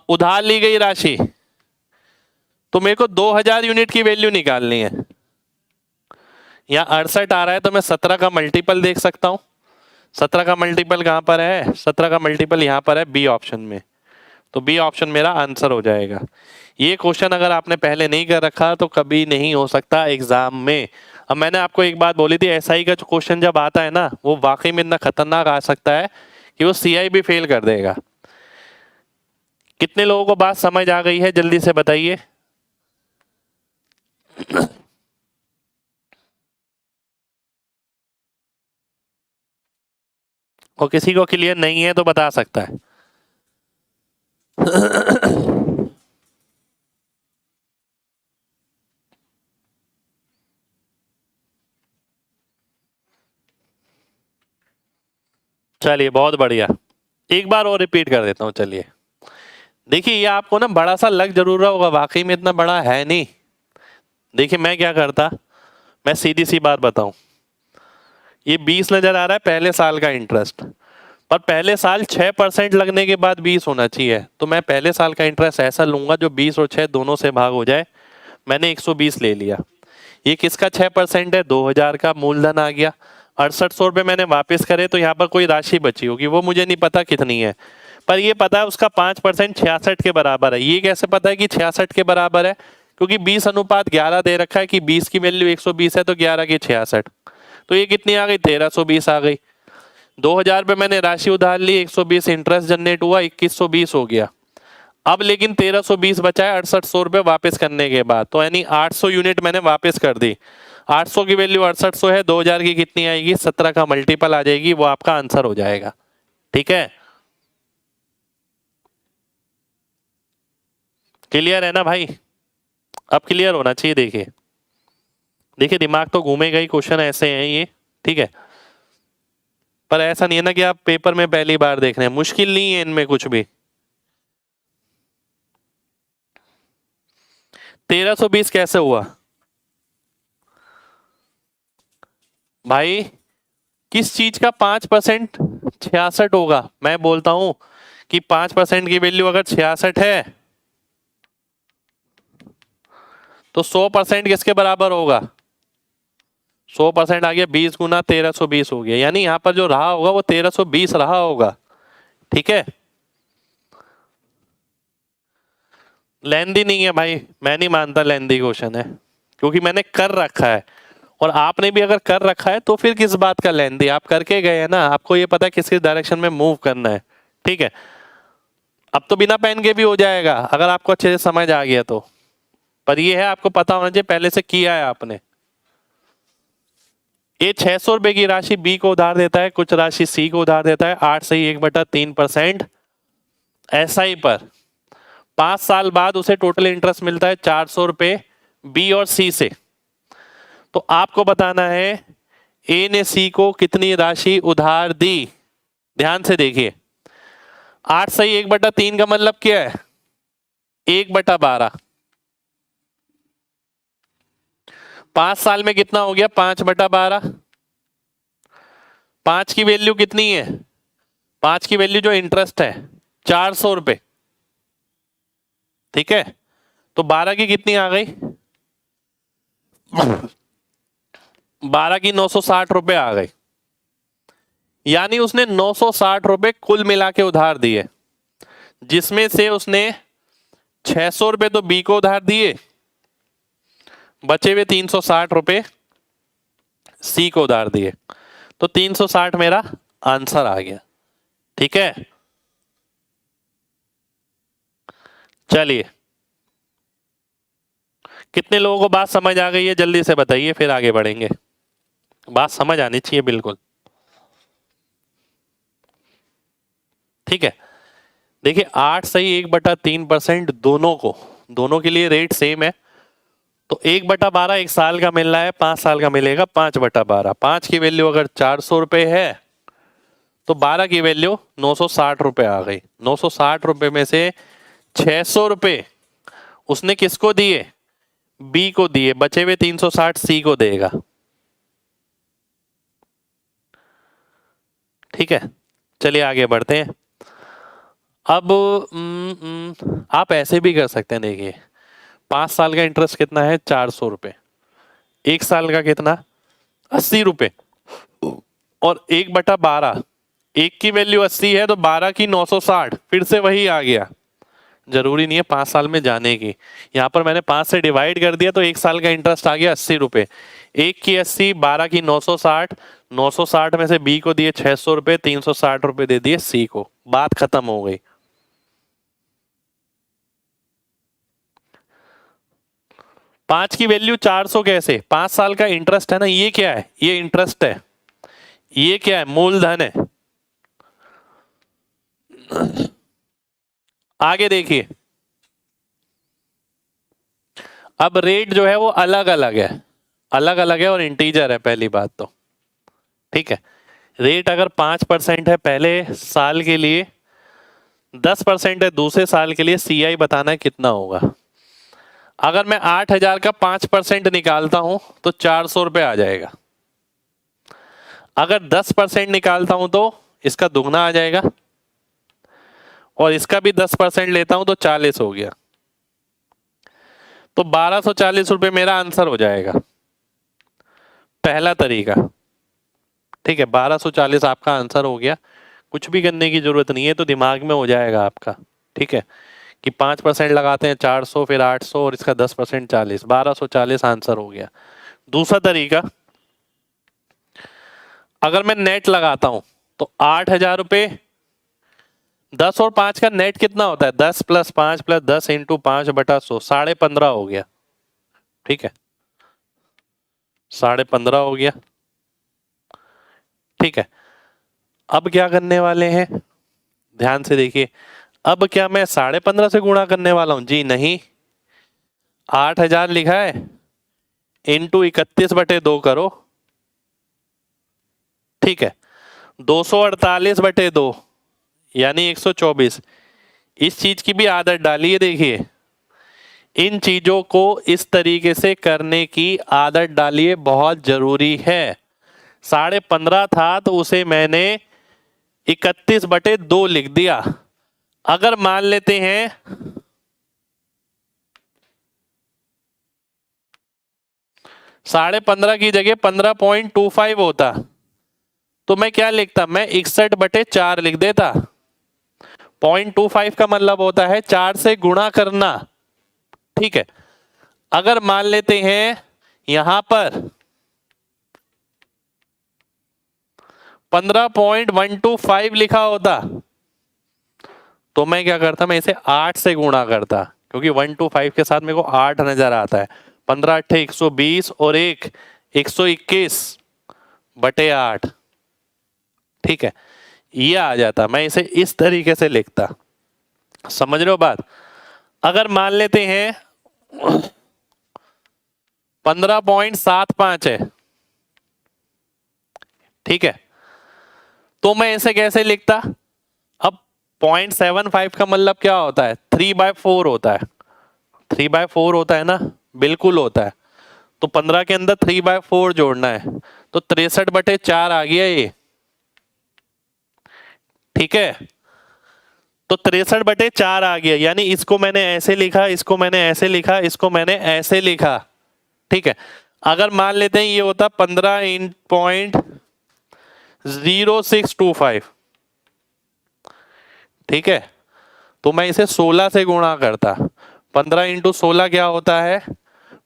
उधार ली गई राशि। तो मेरे को 2000 यूनिट की वैल्यू निकालनी है। यहां 68 आ रहा है तो मैं 17 का मल्टीपल देख सकता हूं। 17 का मल्टीपल कहां पर है, 17 का मल्टीपल यहां पर है बी ऑप्शन में। तो बी ऑप्शन मेरा आंसर हो जाएगा। ये क्वेश्चन अगर आपने पहले नहीं कर रखा तो कभी नहीं हो सकता एग्जाम में। अब मैंने आपको एक बात बोली थी, एसआई का जो क्वेश्चन जब आता है ना, वो वाकई में इतना खतरनाक आ सकता है कि वो सीआई भी फेल कर देगा। कितने लोगों को बात समझ आ गई है, जल्दी से बताइए। और किसी को क्लियर नहीं है तो बता सकता है। चलिए बहुत बढ़िया, एक बार और रिपीट कर देता हूं। चलिए देखिए, ये आपको ना बड़ा सा लग जरूर रहा होगा, वाकई में इतना बड़ा है नहीं। देखिए मैं क्या करता, मैं सीधी सी बात बताऊं, ये 20 नजर आ रहा है पहले साल का इंटरेस्ट, पर पहले साल 6% लगने के बाद 20 होना चाहिए। तो मैं पहले साल का इंटरेस्ट ऐसा लूंगा जो 20 और 6 दोनों से भाग हो जाए। मैंने 120 ले लिया। ये किसका 6% है, 2000 का मूलधन आ गया। 6800 रुपये मैंने वापस करे तो यहाँ पर कोई राशि बची होगी, वो मुझे नहीं पता कितनी है, पर ये पता है उसका 5% 66 के बराबर है। ये कैसे पता है कि 66 के बराबर है, क्योंकि 20:11 दे रखा है कि 20 की वैल्यू 120 है तो 11 की 66। तो ये कितनी आ गई, 1320 आ गई। 2000 रुपये मैंने राशि उधार ली, 120 इंटरेस्ट जनरेट हुआ, 2120 हो गया। अब लेकिन 1320 बचा है 6800 रुपये वापस करने के बाद, तो यानी 800 यूनिट मैंने वापस कर दी। 800 की वैल्यू 6800 है, 2000 की कितनी आएगी, 17 का मल्टीपल आ जाएगी, वो आपका आंसर हो जाएगा, ठीक है। क्लियर है ना भाई, अब क्लियर होना चाहिए। देखिए देखिए दिमाग तो घूमेगा ही, क्वेश्चन ऐसे हैं ये, ठीक है। पर ऐसा नहीं है ना कि आप पेपर में पहली बार देख रहे हैं, मुश्किल नहीं है इनमें कुछ भी। 1320 कैसे हुआ भाई, किस चीज का 5% 66 होगा। मैं बोलता हूं कि 5% की वैल्यू अगर 66 है तो 100% किसके बराबर होगा, 100% आ गया 20 गुना 1320 हो गया। यानी यहां पर जो रहा होगा वो 1320 रहा होगा, ठीक है। लेंदी नहीं है भाई, मैं नहीं मानता लेंदी क्वेश्चन है, क्योंकि मैंने कर रखा है। और आपने भी अगर कर रखा है तो फिर किस बात का लेंदी, आप करके गए हैं ना, आपको ये पता है किस किस डायरेक्शन में मूव करना है, ठीक है। अब तो बिना पेन के भी हो जाएगा अगर आपको अच्छे से समझ आ गया तो, पर ये है आपको पता होना चाहिए पहले से किया है आपने। ये 600 रुपए की राशि बी को उधार देता है, कुछ राशि सी को उधार देता है 8 से 1/3% एसआई पर। 5 साल बाद उसे टोटल इंटरेस्ट मिलता है 400 रुपए बी और सी से। तो आपको बताना है ए ने सी को कितनी राशि उधार दी। ध्यान से देखिए, 8 से 1/3 का मतलब क्या है, 1/12। 5 साल में कितना हो गया, 5/12। 5 की वैल्यू कितनी है, 5 की वैल्यू जो इंटरेस्ट है 400 रुपए, ठीक है। तो 12 की कितनी आ गई, 12 की 960 रुपए आ गई। यानी उसने 960 रुपए कुल मिला के उधार दिए, जिसमें से उसने 600 रुपए तो बी को उधार दिए, बचे हुए 360 रुपए सी को उधार दिए। तो 360 मेरा आंसर आ गया, ठीक है। चलिए कितने लोगों को बात समझ आ गई है, जल्दी से बताइए, फिर आगे बढ़ेंगे। बात समझ आनी चाहिए बिल्कुल। ठीक है, देखिए 8 सही 1/3% दोनों के लिए रेट सेम है। तो 1/12 एक साल का मिल रहा है, 5 साल का मिलेगा 5/12। 5 की वैल्यू अगर 400 रुपये है तो 12 की वैल्यू 960 रुपये आ गई। 960 रुपये में से 600 रुपये उसने किसको दिए, बी को दिए, बचे हुए 360 सी को देगा। ठीक है, चलिए आगे बढ़ते हैं। अब आप ऐसे भी कर सकते हैं, देखिए 5 साल का इंटरेस्ट कितना है, 400 रुपये, 1 साल का कितना, 80 रुपये, और 1/12, 1 की वैल्यू 80 है तो 12 की 960, फिर से वही आ गया। जरूरी नहीं है 5 साल में जाने की, यहाँ पर मैंने 5 से डिवाइड कर दिया तो 1 साल का इंटरेस्ट आ गया 80 रुपये। 1 की 80, 12 की 960, 960 में से बी को दिए 600 रुपये, 360 रुपये दे दिए सी को, बात खत्म हो गई। पांच की वैल्यू 400 कैसे, 5 साल का इंटरेस्ट है ना, ये क्या है, ये इंटरेस्ट है, ये क्या है, मूलधन है। आगे देखिए, अब रेट जो है वो अलग अलग है, अलग अलग है और इंटीजर है पहली बात तो। ठीक है, रेट अगर 5% है पहले साल के लिए, 10% है दूसरे साल के लिए, सीआई बताना है कितना होगा। अगर मैं 8,000 का 5% निकालता हूं तो 400 रुपये आ जाएगा। अगर 10% निकालता हूं तो इसका दुगना आ जाएगा, और इसका भी 10% लेता हूं तो 40 हो गया, तो 1240 रुपये मेरा आंसर हो जाएगा, पहला तरीका। ठीक है, 1240 आपका आंसर हो गया, कुछ भी करने की जरूरत नहीं है, तो दिमाग में हो जाएगा आपका। ठीक है, कि 5% लगाते हैं 400, फिर 800 और इसका 10% 40, 1240 आंसर हो गया। दूसरा तरीका, अगर मैं नेट लगाता हूं तो 8,000 रुपये, 10 और 5 का नेट कितना होता है, 10 + 5 + 10 × 5/100, 15.5 हो गया। ठीक है, 15.5 हो गया। ठीक है, अब क्या करने वाले हैं, ध्यान से देखिए, अब क्या मैं 15.5 से गुणा करने वाला हूं, जी नहीं, 8,000 लिखा है इंटू 31/2 करो। ठीक है, 248/2 यानी 124। इस चीज की भी आदत डालिए, देखिए इन चीजों को इस तरीके से करने की आदत डालिए, बहुत जरूरी है। 15.5 था तो उसे मैंने 31/2 लिख दिया। अगर मान लेते हैं 15.5 की जगह 15.25 होता तो मैं क्या लिखता, मैं 61/4 लिख देता। 0.25 का मतलब होता है 4 से गुणा करना। ठीक है, अगर मान लेते हैं यहां पर 15.125 लिखा होता तो मैं क्या करता, मैं इसे 8 से गुणा करता, क्योंकि 125 के साथ मेरे को 8 नजर आता है। 15 × 8 = 120 और 1 121/8। ठीक है, ये आ जाता, मैं इसे इस तरीके से लिखता। समझ रहे हो बात। अगर मान लेते हैं 15.75 है, ठीक है, तो मैं इसे कैसे लिखता, अब 0.75 का मतलब क्या होता है, 3/4 होता है। 3/4 होता है ना, बिल्कुल होता है। तो 15 के अंदर 3/4 जोड़ना है, तो 63/4 आ गया ये। ठीक है, तो 63/4 आ गया, यानी इसको मैंने ऐसे लिखा, इसको मैंने ऐसे लिखा, इसको मैंने ऐसे लिखा। ठीक है, अगर मान लेते हैं ये होता 15.0625, ठीक है, तो मैं इसे 16 से गुणा करता। 15 × 16 क्या होता है,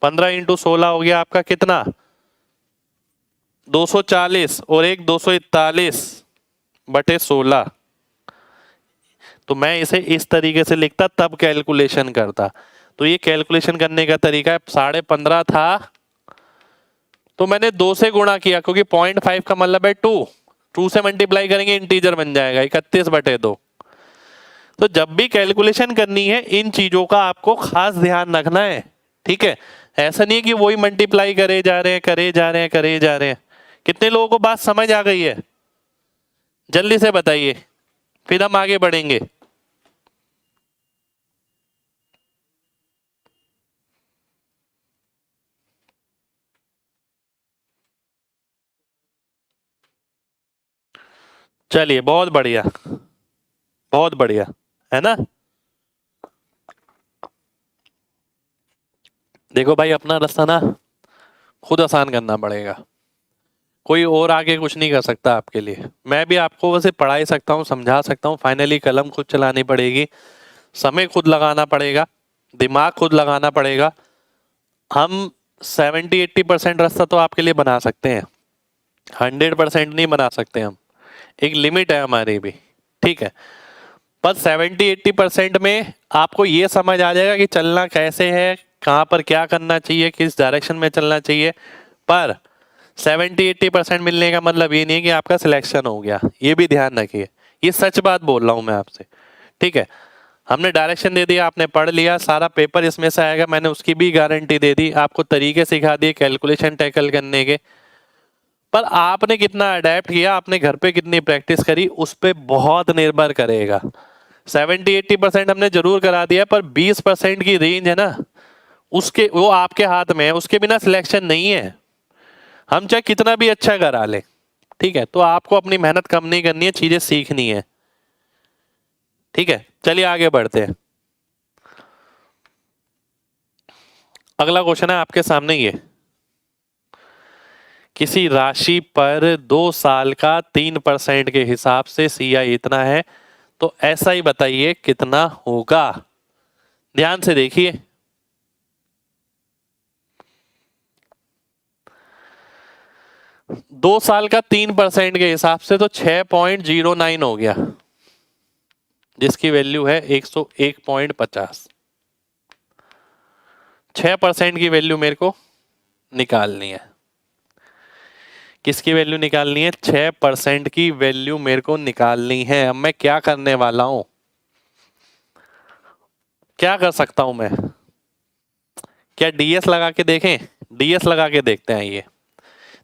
15 × 16 हो गया आपका कितना, 240 और 1 241/16। तो मैं इसे इस तरीके से लिखता, तब कैलकुलेशन करता। तो ये कैलकुलेशन करने का तरीका है। 15.5 था तो मैंने 2 से गुणा किया, क्योंकि 0.5 का मतलब है 2 से मल्टीप्लाई करेंगे इंटीजर बन जाएगा 31/2। तो जब भी कैलकुलेशन करनी है इन चीजों का आपको खास ध्यान रखना है, ठीक है। ऐसा नहीं है कि वही मल्टीप्लाई करे जा रहे हैं करे जा रहे हैं करे जा रहे हैं। कितने लोगों को बात समझ आ गई है? जल्दी से बताइए, फिर हम आगे बढ़ेंगे। चलिए, बहुत बढ़िया, बहुत बढ़िया, है ना। देखो भाई, अपना रास्ता ना खुद आसान करना पड़ेगा, कोई और आगे कुछ नहीं कर सकता आपके लिए। मैं भी आपको वैसे पढ़ा ही सकता हूँ, समझा सकता हूँ, फाइनली कलम खुद चलानी पड़ेगी, समय खुद लगाना पड़ेगा, दिमाग खुद लगाना पड़ेगा। हम 70-80% रास्ता तो आपके लिए बना सकते हैं, 100% नहीं बना सकते हम, एक लिमिट है हमारी भी, ठीक है। पर 70-80% में आपको ये समझ आ जाएगा कि चलना कैसे है, कहाँ पर क्या करना चाहिए, किस डायरेक्शन में चलना चाहिए। पर 70-80% मिलने का मतलब ये नहीं कि आपका सिलेक्शन हो गया, ये भी ध्यान रखिए, ये सच बात बोल रहा हूँ मैं आपसे, ठीक है। हमने डायरेक्शन दे दिया, आपने पढ़ लिया, सारा पेपर इसमें से आएगा, मैंने उसकी भी गारंटी दे दी, आपको तरीके सिखा दिए कैलकुलेशन टैकल करने के। पर आपने कितना अडेप्ट किया, आपने घर पे कितनी प्रैक्टिस करी, उस पर बहुत निर्भर करेगा। 70-80% हमने जरूर करा दिया, पर 20% की रेंज है ना, उसके वो आपके हाथ में है, उसके बिना सिलेक्शन नहीं है। हम चाहे कितना भी अच्छा करा लें, ठीक है, तो आपको अपनी मेहनत कम नहीं करनी है, चीजें सीखनी है, ठीक है। चलिए आगे बढ़ते हैं। अगला क्वेश्चन है आपके सामने, ये किसी राशि पर 2 साल का 3% के हिसाब से सीआई इतना है, तो ऐसा ही बताइए कितना होगा। ध्यान से देखिए, दो साल का 3% के हिसाब से तो 6.09 हो गया, जिसकी वैल्यू है 101.50। 6% की वैल्यू मेरे को निकालनी है। किसकी वैल्यू निकालनी है? 6% की वैल्यू मेरे को निकालनी है। अब मैं क्या करने वाला हूं, क्या कर सकता हूं मैं? क्या डीएस लगा के देखें? डीएस लगा के देखते हैं। ये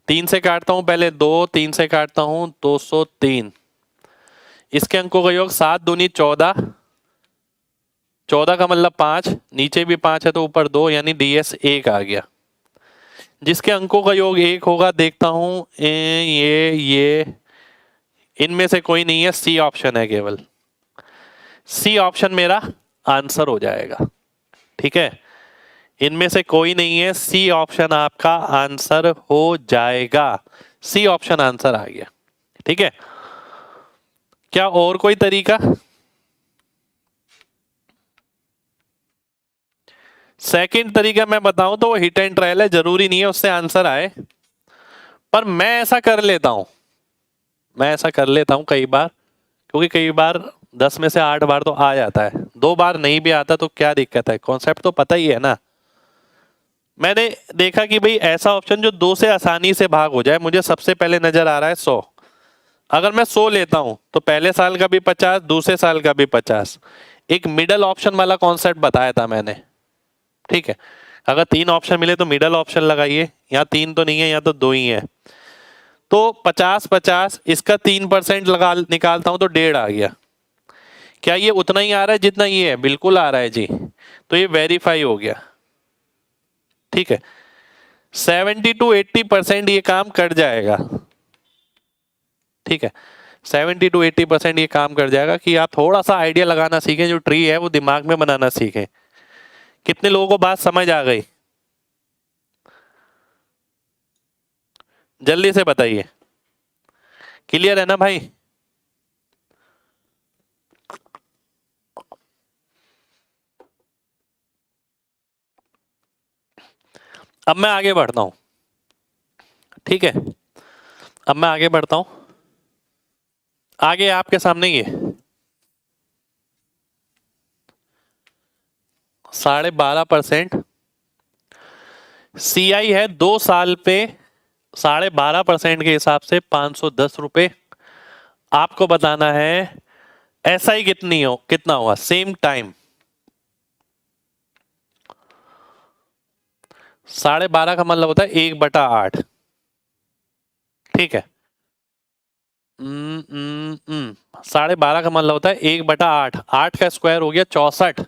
3 से काटता हूं, पहले 2, 3 से काटता हूं 203। इसके अंकों का योग 7 दूनी 14, 14 का मतलब 5, नीचे भी 5 है तो ऊपर 2, यानी डीएस 1 आ गया। जिसके अंकों का योग 1 होगा, देखता हूं ये इनमें से कोई नहीं है, सी ऑप्शन है केवल। सी ऑप्शन मेरा आंसर हो जाएगा, ठीक है। इनमें से कोई नहीं है, सी ऑप्शन आपका आंसर हो जाएगा। सी ऑप्शन आंसर आ गया, ठीक है। क्या और कोई तरीका? सेकंड तरीका मैं बताऊं तो वो हिट एंड ट्रायल है, जरूरी नहीं है उससे आंसर आए, पर मैं ऐसा कर लेता हूं, मैं ऐसा कर लेता हूं कई बार, क्योंकि कई बार 10 में से 8 बार तो आ जाता है, 2 बार नहीं भी आता तो क्या दिक्कत है, कॉन्सेप्ट तो पता ही है ना। मैंने देखा कि भाई ऐसा ऑप्शन जो 2 से आसानी से भाग हो जाए, मुझे सबसे पहले नजर आ रहा है 100। अगर मैं 100 लेता हूं तो पहले साल का भी 50, दूसरे साल का भी 50। एक मिडल ऑप्शन वाला कॉन्सेप्ट बताया था मैंने, ठीक है। अगर 3 ऑप्शन मिले तो मिडल ऑप्शन लगाइए, यहाँ 3 तो नहीं है, यहाँ तो 2 ही है, तो 50-50, इसका 3% लगा निकालता हूं तो 1.5 आ गया। क्या ये उतना ही आ रहा है जितना ये है? बिल्कुल आ रहा है जी, तो ये वेरीफाई हो गया, ठीक है। 70-80% ये काम कर जाएगा, ठीक है। 70-80% ये काम कर जाएगा कि आप थोड़ा सा आइडिया लगाना सीखें, जो ट्री है वो दिमाग में बनाना सीखें। कितने लोगों को बात समझ आ गई? जल्दी से बताइए, क्लियर है ना भाई? अब मैं आगे बढ़ता हूं, ठीक है। अब मैं आगे बढ़ता हूं, आगे आपके सामने ये 12.5% सीआई है, 2 साल पे 12.5% के हिसाब से 510 रुपए। आपको बताना है SI कितना हुआ सेम टाइम 12.5 का मतलब होता है 1/8। ठीक है 12.5 का मतलब होता है 1/8। 8 का स्क्वायर हो गया 64।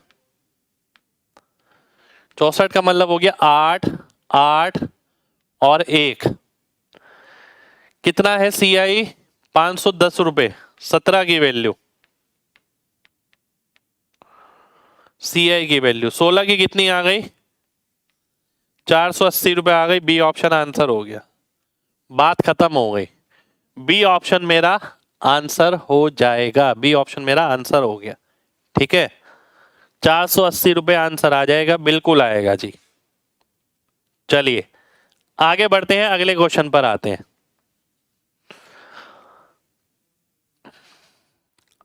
64 का मतलब हो गया 8 8 और 1 कितना है CI 510 रुपए 17 की वैल्यू। CI की वैल्यू 16 की कितनी आ गई 480 रुपए आ गई। बी ऑप्शन आंसर हो गया। बात खत्म हो गई। बी ऑप्शन मेरा आंसर हो जाएगा। बी ऑप्शन मेरा आंसर हो गया। ठीक है 480 रुपए आंसर आ जाएगा बिल्कुल आएगा जी। चलिए आगे बढ़ते हैं अगले क्वेश्चन पर आते हैं।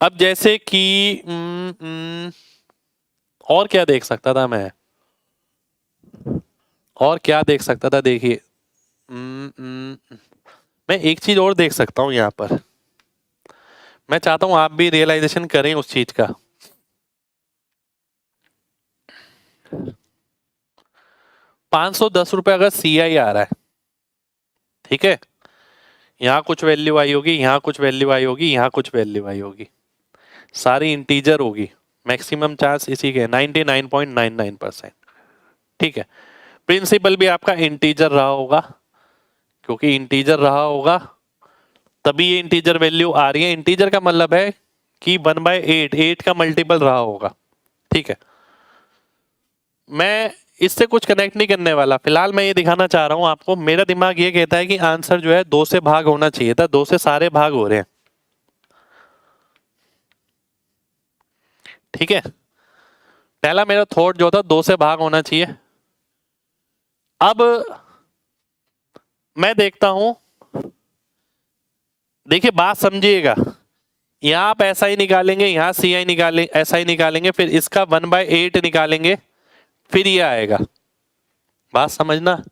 अब जैसे कि और क्या देख सकता था मैं और क्या देख सकता था देखिए मैं एक चीज और देख सकता हूं यहां पर। मैं चाहता हूं आप भी रियलाइजेशन करें उस चीज का। ₹510 अगर CI आ रहा है ठीक है यहां कुछ वैल्यू आई होगी यहां कुछ वैल्यू आई होगी यहां कुछ वैल्यू आई होगी सारी इंटीजर होगी। मैक्सिमम चांस इसी के 99.99%। ठीक है प्रिंसिपल भी आपका इंटीजर रहा होगा क्योंकि इंटीजर रहा होगा तभी ये इंटीजर वैल्यू आ रही है। इंटीजर का मतलब है कि 1/8 8 का मल्टीपल रहा होगा। ठीक है मैं इससे कुछ कनेक्ट नहीं करने वाला। फिलहाल मैं ये दिखाना चाह रहा हूं आपको। मेरा दिमाग ये कहता है कि आंसर जो है 2 से भाग होना चाहिए था। 2 से सारे भाग हो रहे हैं। ठीक है पहला मेरा थॉट जो था 2 से भाग होना चाहिए। अब मैं देखता हूं देखिए बात समझिएगा। यहां आप ऐसा ही निकालेंगे यहां CI निकालेंगे ऐसा ही निकालेंगे फिर इसका 1/8 निकालेंगे फिर ये आएगा। बात समझना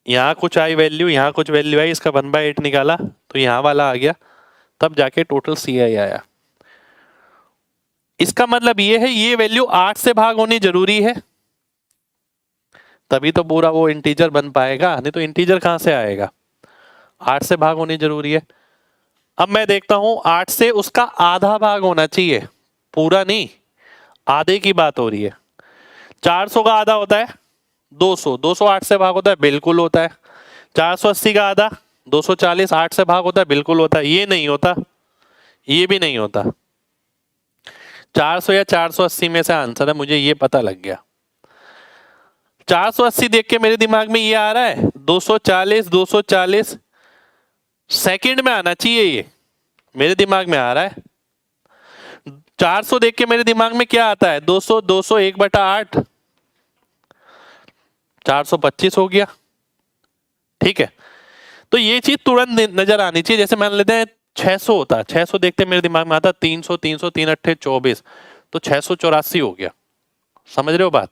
यहां कुछ आई वैल्यू यहां कुछ वैल्यू आई इसका 1/8 निकाला तो यहां वाला आ गया तब जाके टोटल CI आया। इसका मतलब ये है ये वैल्यू 8 से भाग होनी जरूरी है तभी तो पूरा वो इंटीजर बन पाएगा नहीं तो इंटीजर कहां से आएगा। 8 से भाग होनी जरूरी है। अब मैं देखता हूं 8 से उसका आधा भाग होना चाहिए पूरा नहीं आधे की बात हो रही है। 400 का आधा होता है 200 200 8 से भाग होता है बिल्कुल होता है। 480 का आधा 240 8 से भाग होता है बिल्कुल होता है। ये नहीं होता ये भी नहीं होता। 400 या 480 में से आंसर है मुझे ये पता लग गया। 480 देख के मेरे दिमाग में ये आ रहा है 240 240 सेकंड में आना चाहिए ये मेरे दिमाग में आ रहा है। 400 देख के मेरे दिमाग में क्या आता है 200 200 1/8 425 हो गया। ठीक है तो ये चीज तुरंत नजर आनी चाहिए। जैसे मान लेते हैं 600 होता 600 देखते मेरे दिमाग में आता 300 300 3 अट्ठे 24 तो 684 हो गया। समझ रहे हो बात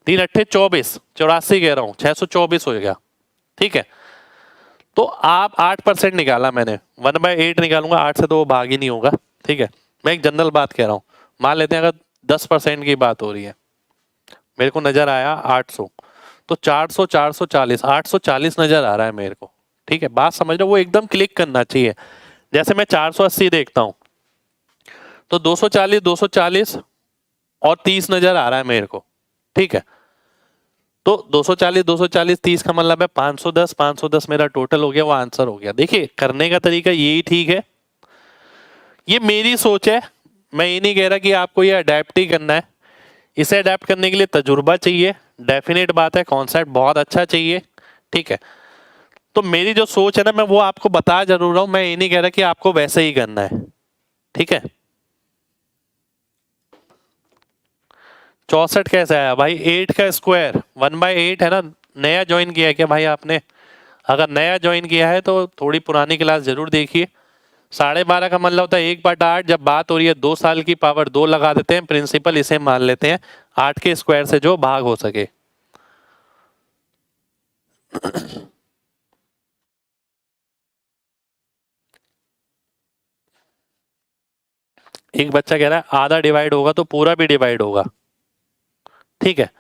3 अट्ठे 24 84 कह रहा हूं 624 हो गया। ठीक है तो आप 8% निकाला मैंने 1/8 निकालूंगा 8 से तो वो भाग ही नहीं होगा। ठीक है मैं एक जनरल बात कह रहा हूं। मान लेते हैं अगर 10% की बात हो रही है मेरे को नजर आया 800 तो 400 440 840 नजर आ रहा है मेरे को। ठीक है बात समझ रहे हो वो एकदम क्लिक करना चाहिए। जैसे मैं 480 देखता हूं तो 240 240 और 30 नजर आ रहा है मेरे को। ठीक है तो 240 240 30 का मतलब है 510 510 मेरा टोटल हो गया वो आंसर हो गया। देखिए करने का तरीका यही ठीक है। ये मेरी सोच है मैं ये नहीं कह रहा कि आपको ये अडेप्ट ही करना है। इसे अडेप्ट करने के लिए तजुर्बा चाहिए। डेफिनेट बात है कॉन्सेप्ट बहुत अच्छा चाहिए। ठीक है तो मेरी जो सोच है ना मैं वो आपको बता जरूर रहा हूं। मैं ये नहीं कह रहा कि आपको वैसे ही करना है। ठीक है 64 कैसे आया भाई 8 का स्क्वायर 1/8 है ना। नया ज्वाइन किया है क्या भाई आपने। अगर नया ज्वाइन किया है तो थोड़ी पुरानी क्लास जरूर देखिए। 12.5 का मतलब होता है 1/8। जब बात हो रही है 2 साल की पावर 2 लगा देते हैं प्रिंसिपल इसे मान लेते हैं 8 के स्क्वायर से जो भाग हो सके। एक बच्चा कह रहा है आधा डिवाइड होगा तो पूरा भी डिवाइड होगा। ठीक है,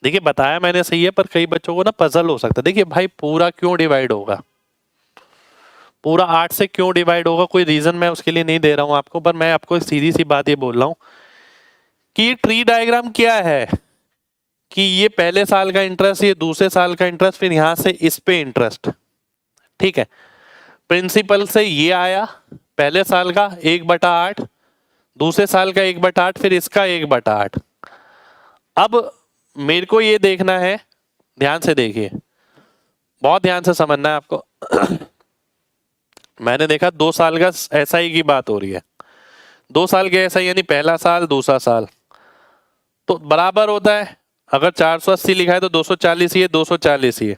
देखिए बताया मैंने सही है, पर कई बच्चों को ना पजल हो सकता है। देखिए भाई पूरा क्यों डिवाइड होगा, पूरा 8 से क्यों डिवाइड होगा, कोई रीजन मैं उसके लिए नहीं दे रहा हूं आपको, पर मैं आपको सीधी सी बात ये बोल रहा हूं कि ट्री डायग्राम क्या है कि ये पहले साल का इंटरेस्ट, ये दूसरे साल का इंटरेस्ट, फिर यहां से इस पे इंटरेस्ट। ठीक है, प्रिंसिपल से ये आया पहले साल का 1/8, दूसरे साल का 1/8, फिर इसका 1/8। अब मेरे को ये देखना है, ध्यान से देखिए, बहुत ध्यान से समझना है आपको। मैंने देखा 2 साल का एसआई की बात हो रही है, 2 साल के एसआई यानी पहला साल दूसरा साल, तो बराबर होता है। अगर 480 लिखा है तो 240 ही है, 240 ही है।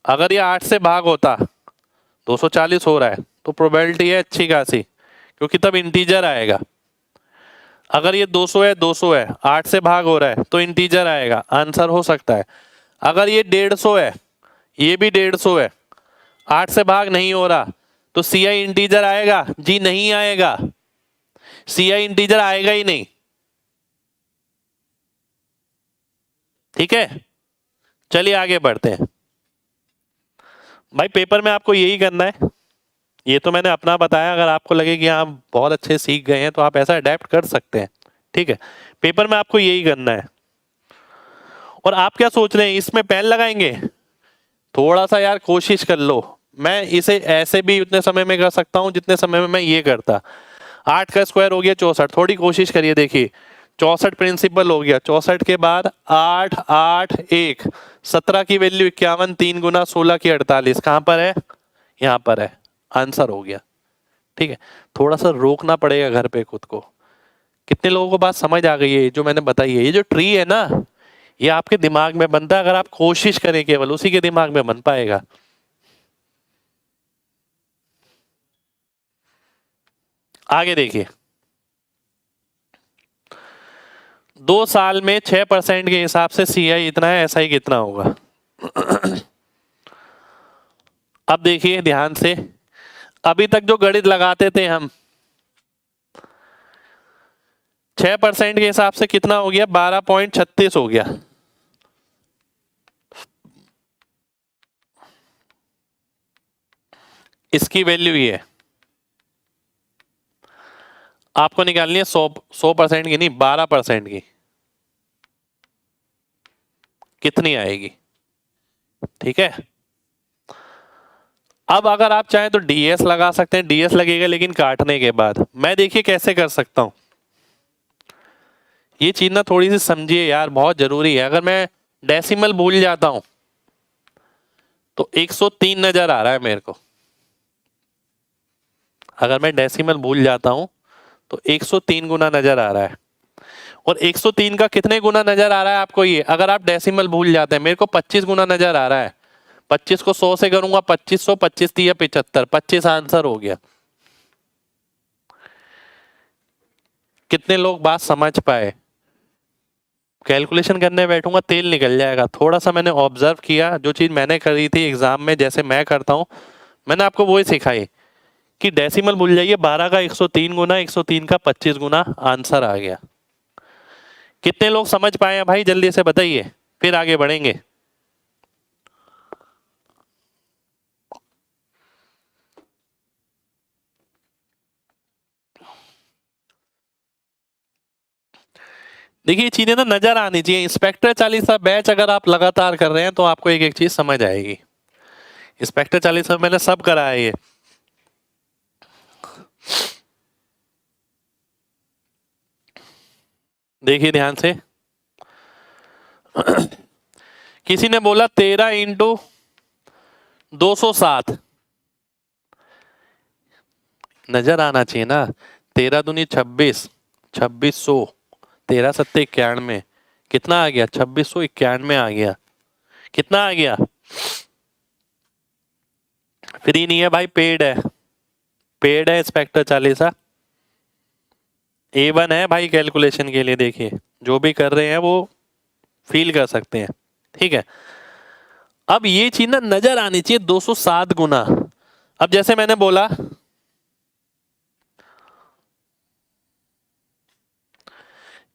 अगर ये 8 से भाग होता, 240 हो रहा है, तो प्रोबेबिलिटी है अच्छी खासी, क्योंकि तब इंटीजर आएगा। अगर ये 200 है, 200 है, 8 से भाग हो रहा है तो इंटीजर आएगा, आंसर हो सकता है। अगर ये 150 है, ये भी 150 है, 8 से भाग नहीं हो रहा, तो सी आई इंटीजर आएगा जी? नहीं आएगा, सी आई इंटीजर आएगा ही नहीं। ठीक है, चलिए आगे बढ़ते हैं। भाई पेपर में आपको यही करना है, ये तो मैंने अपना बताया, अगर आपको लगे कि आप बहुत अच्छे सीख गए हैं तो आप ऐसा अडेप्ट कर सकते हैं। ठीक है, पेपर में आपको यही करना है। और आप क्या सोच रहे हैं, इसमें पेन लगाएंगे? थोड़ा सा यार कोशिश कर लो। मैं इसे ऐसे भी उतने समय में कर सकता हूं जितने समय में मैं ये करता। 8 का स्क्वायर हो गया 64, थोड़ी कोशिश करिए, देखिए 64 प्रिंसिपल हो गया, 64 के बाद 8 8 1 17 की वैल्यू 51, 3 गुना 16 की 48, कहां पर है? यहां पर है, आंसर हो गया। ठीक है, थोड़ा सा रोकना पड़ेगा घर पे खुद को। कितने लोगों को बात समझ आ गई है जो मैंने बताई है? ये जो ट्री है ना, ये आपके दिमाग में बनता है, अगर आप कोशिश करें केवल उसी के दिमाग में बन पाएगा। आगे देखिए, 2 साल में 6% के हिसाब से सीआई इतना है, एसआई कितना होगा? अब देखिए ध्यान से, अभी तक जो गणित लगाते थे हम, 6% के हिसाब से कितना हो गया? 12.36 हो गया। इसकी वैल्यू ये है, आपको निकालनी है 100% की नहीं, 12% की। कितनी आएगी? ठीक है, अब अगर आप चाहें तो डीएस लगा सकते हैं, डीएस लगेगा लेकिन काटने के बाद। मैं देखिए कैसे कर सकता हूं, ये चीज ना थोड़ी सी समझिए यार, बहुत जरूरी है। अगर मैं डेसिमल भूल जाता हूं तो 103 नजर आ रहा है मेरे को। अगर मैं डेसिमल भूल जाता हूं तो 103 गुना नजर आ रहा है। और 103 का कितने गुना नजर आ रहा है आपको? ये अगर आप डेसिमल भूल जाते हैं, मेरे को 25 गुना नजर आ रहा है। 25 को 100 से करूंगा, 2500, 25 3 75, 25 आंसर हो गया। कितने लोग बात समझ पाए? कैलकुलेशन करने बैठूंगा तेल निकल जाएगा। थोड़ा सा मैंने ऑब्जर्व किया, जो चीज मैंने करी थी एग्जाम में, जैसे मैं करता हूं, मैंने आपको वही सिखाई कि डेसिमल भूल जाइए, 12 का 103 गुना, 103 का 25 गुना, आंसर आ गया। कितने लोग समझ पाए हैं भाई, जल्दी से बताइए, फिर आगे बढ़ेंगे। देखिए चीजें ना नजर आनी चाहिए। इंस्पेक्टर 40 का बैच अगर आप लगातार कर रहे हैं तो आपको एक एक चीज समझ आएगी। इंस्पेक्टर 40 में मैंने सब करा है ये। देखिए ध्यान से, किसी ने बोला 13 इंटू 207, नजर आना चाहिए ना। 13 दूनी 26, 2600, 13 सत्ते 91, कितना आ गया? 2691 आ गया। कितना आ गया? फ्री नहीं है भाई, पेड है, पेड है इंस्पेक्टर 40। A1 है भाई कैलकुलेशन के लिए। देखिए जो भी कर रहे हैं वो फील कर सकते हैं। ठीक है, अब ये चीज ना नजर आनी चाहिए, 207 गुना। अब जैसे मैंने बोला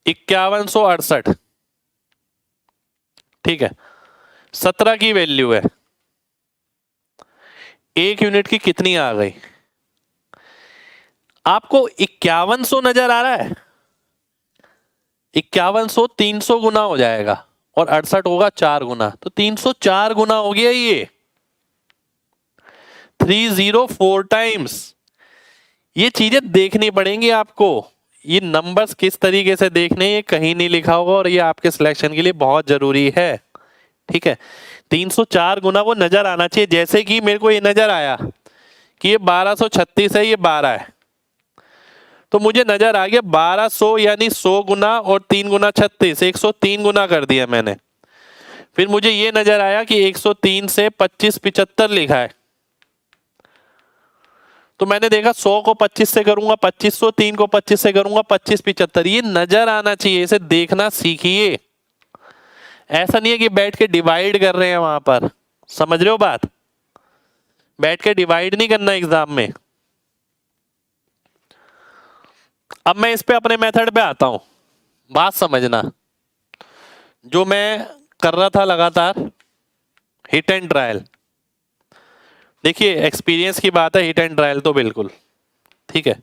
5168, ठीक है, 17 की वैल्यू है, 1 यूनिट की कितनी आ गई? आपको 5100 नजर आ रहा है? 5100 300 गुना हो जाएगा और 68 होगा 4 गुना, तो 304 गुना हो गया ये, 304 टाइम्स। ये चीजें देखनी पड़ेंगी आपको, ये नंबर्स किस तरीके से देखने, ये कहीं नहीं लिखा होगा और ये आपके सिलेक्शन के लिए बहुत जरूरी है, ठीक है। 304 गुना वो नजर आना चाहिए, जैसे कि मेरे को ये नजर आया कि ये 1236 है, ये 12 है, तो मुझे नजर आ गया 1200 यानी 100 गुना और 3 गुना 36, 103 गुना कर दिया मैंने। फिर मुझे ये नजर आया कि 103 से 25 75 लिखा है, तो मैंने देखा 100 को 25 से करूंगा 2500, 3 को 25 से करूंगा 25 75, ये नजर आना चाहिए, इसे देखना सीखिए। ऐसा नहीं है कि बैठ के डिवाइड कर रहे हैं वहां पर, समझ रहे हो बात? बैठ के डिवाइड नहीं करना एग्जाम में। अब मैं इस पे अपने मेथड पे आता हूं, बात समझना। जो मैं कर रहा था लगातार हिट एंड ट्रायल, देखिए एक्सपीरियंस की बात है, हिट एंड ट्रायल तो बिल्कुल ठीक है,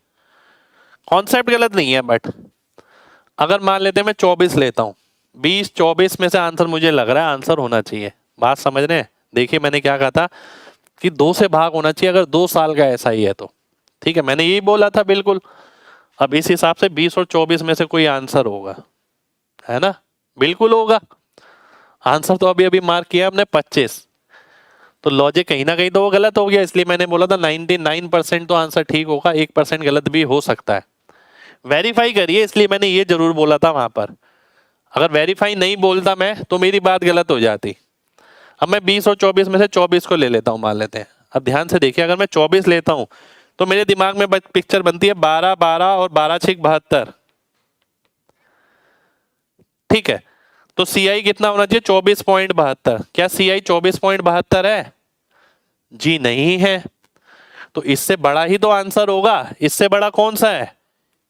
कॉन्सेप्ट गलत नहीं है, बट अगर मान लेते हैं मैं 24 लेता हूं, 20 24 में से आंसर मुझे लग रहा है आंसर होना चाहिए, बात समझ रहे हैं? देखिए मैंने क्या कहा था कि 2 से भाग होना चाहिए अगर 2 साल का ऐसा ही है तो, ठीक है, मैंने यही बोला था बिल्कुल। अब इस हिसाब से 20 और 24 में से कोई आंसर होगा, है ना? बिल्कुल होगा। आंसर तो अभी अभी मार्क किया हमने 25, तो लॉजिक कहीं ना कहीं तो वो गलत हो गया, इसलिए मैंने बोला था 99% तो आंसर ठीक होगा, 1% गलत भी हो सकता है। वेरीफाई करिए, इसलिए मैंने ये जरूर बोला था वहां पर। अगर वेरीफाई नहीं बोलता मैं तो मेरी बात गलत हो जाती। अब मैं 20 और 24 में से 24 को ले लेता हूं, मान लेते हैं। अब ध्यान से देखिए, अगर मैं 24 लेता हूं तो मेरे दिमाग में पिक्चर बनती है 12 12 और 12 6 72, ठीक है। तो CI कितना होना चाहिए? 24.72। क्या CI 24.72 है? जी नहीं है, तो इससे बड़ा ही तो आंसर होगा। इससे बड़ा कौन सा है?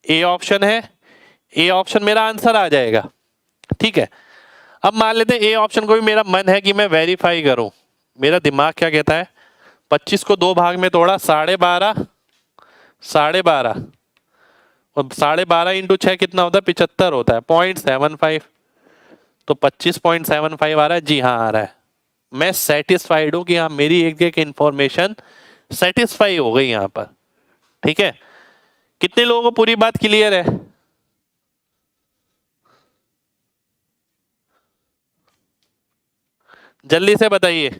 ए ऑप्शन है, ए ऑप्शन मेरा आंसर आ जाएगा, ठीक है। अब मान लेते हैं ए ऑप्शन को भी मेरा मन है कि मैं वेरीफाई करूं। मेरा दिमाग क्या कहता है, 25 को 2 भाग में तोड़ा, 12.5 12.5 और 12.5 इंटू 6 कितना होता है? 75 होता है, 0.75, तो 25.75 आ रहा है। जी हाँ आ रहा है। मैं सेटिस्फाइड हूं कि हाँ मेरी एक एक इंफॉर्मेशन सेटिस्फाई हो गई यहां पर, ठीक है। कितने लोगों को पूरी बात क्लियर है? जल्दी से बताइए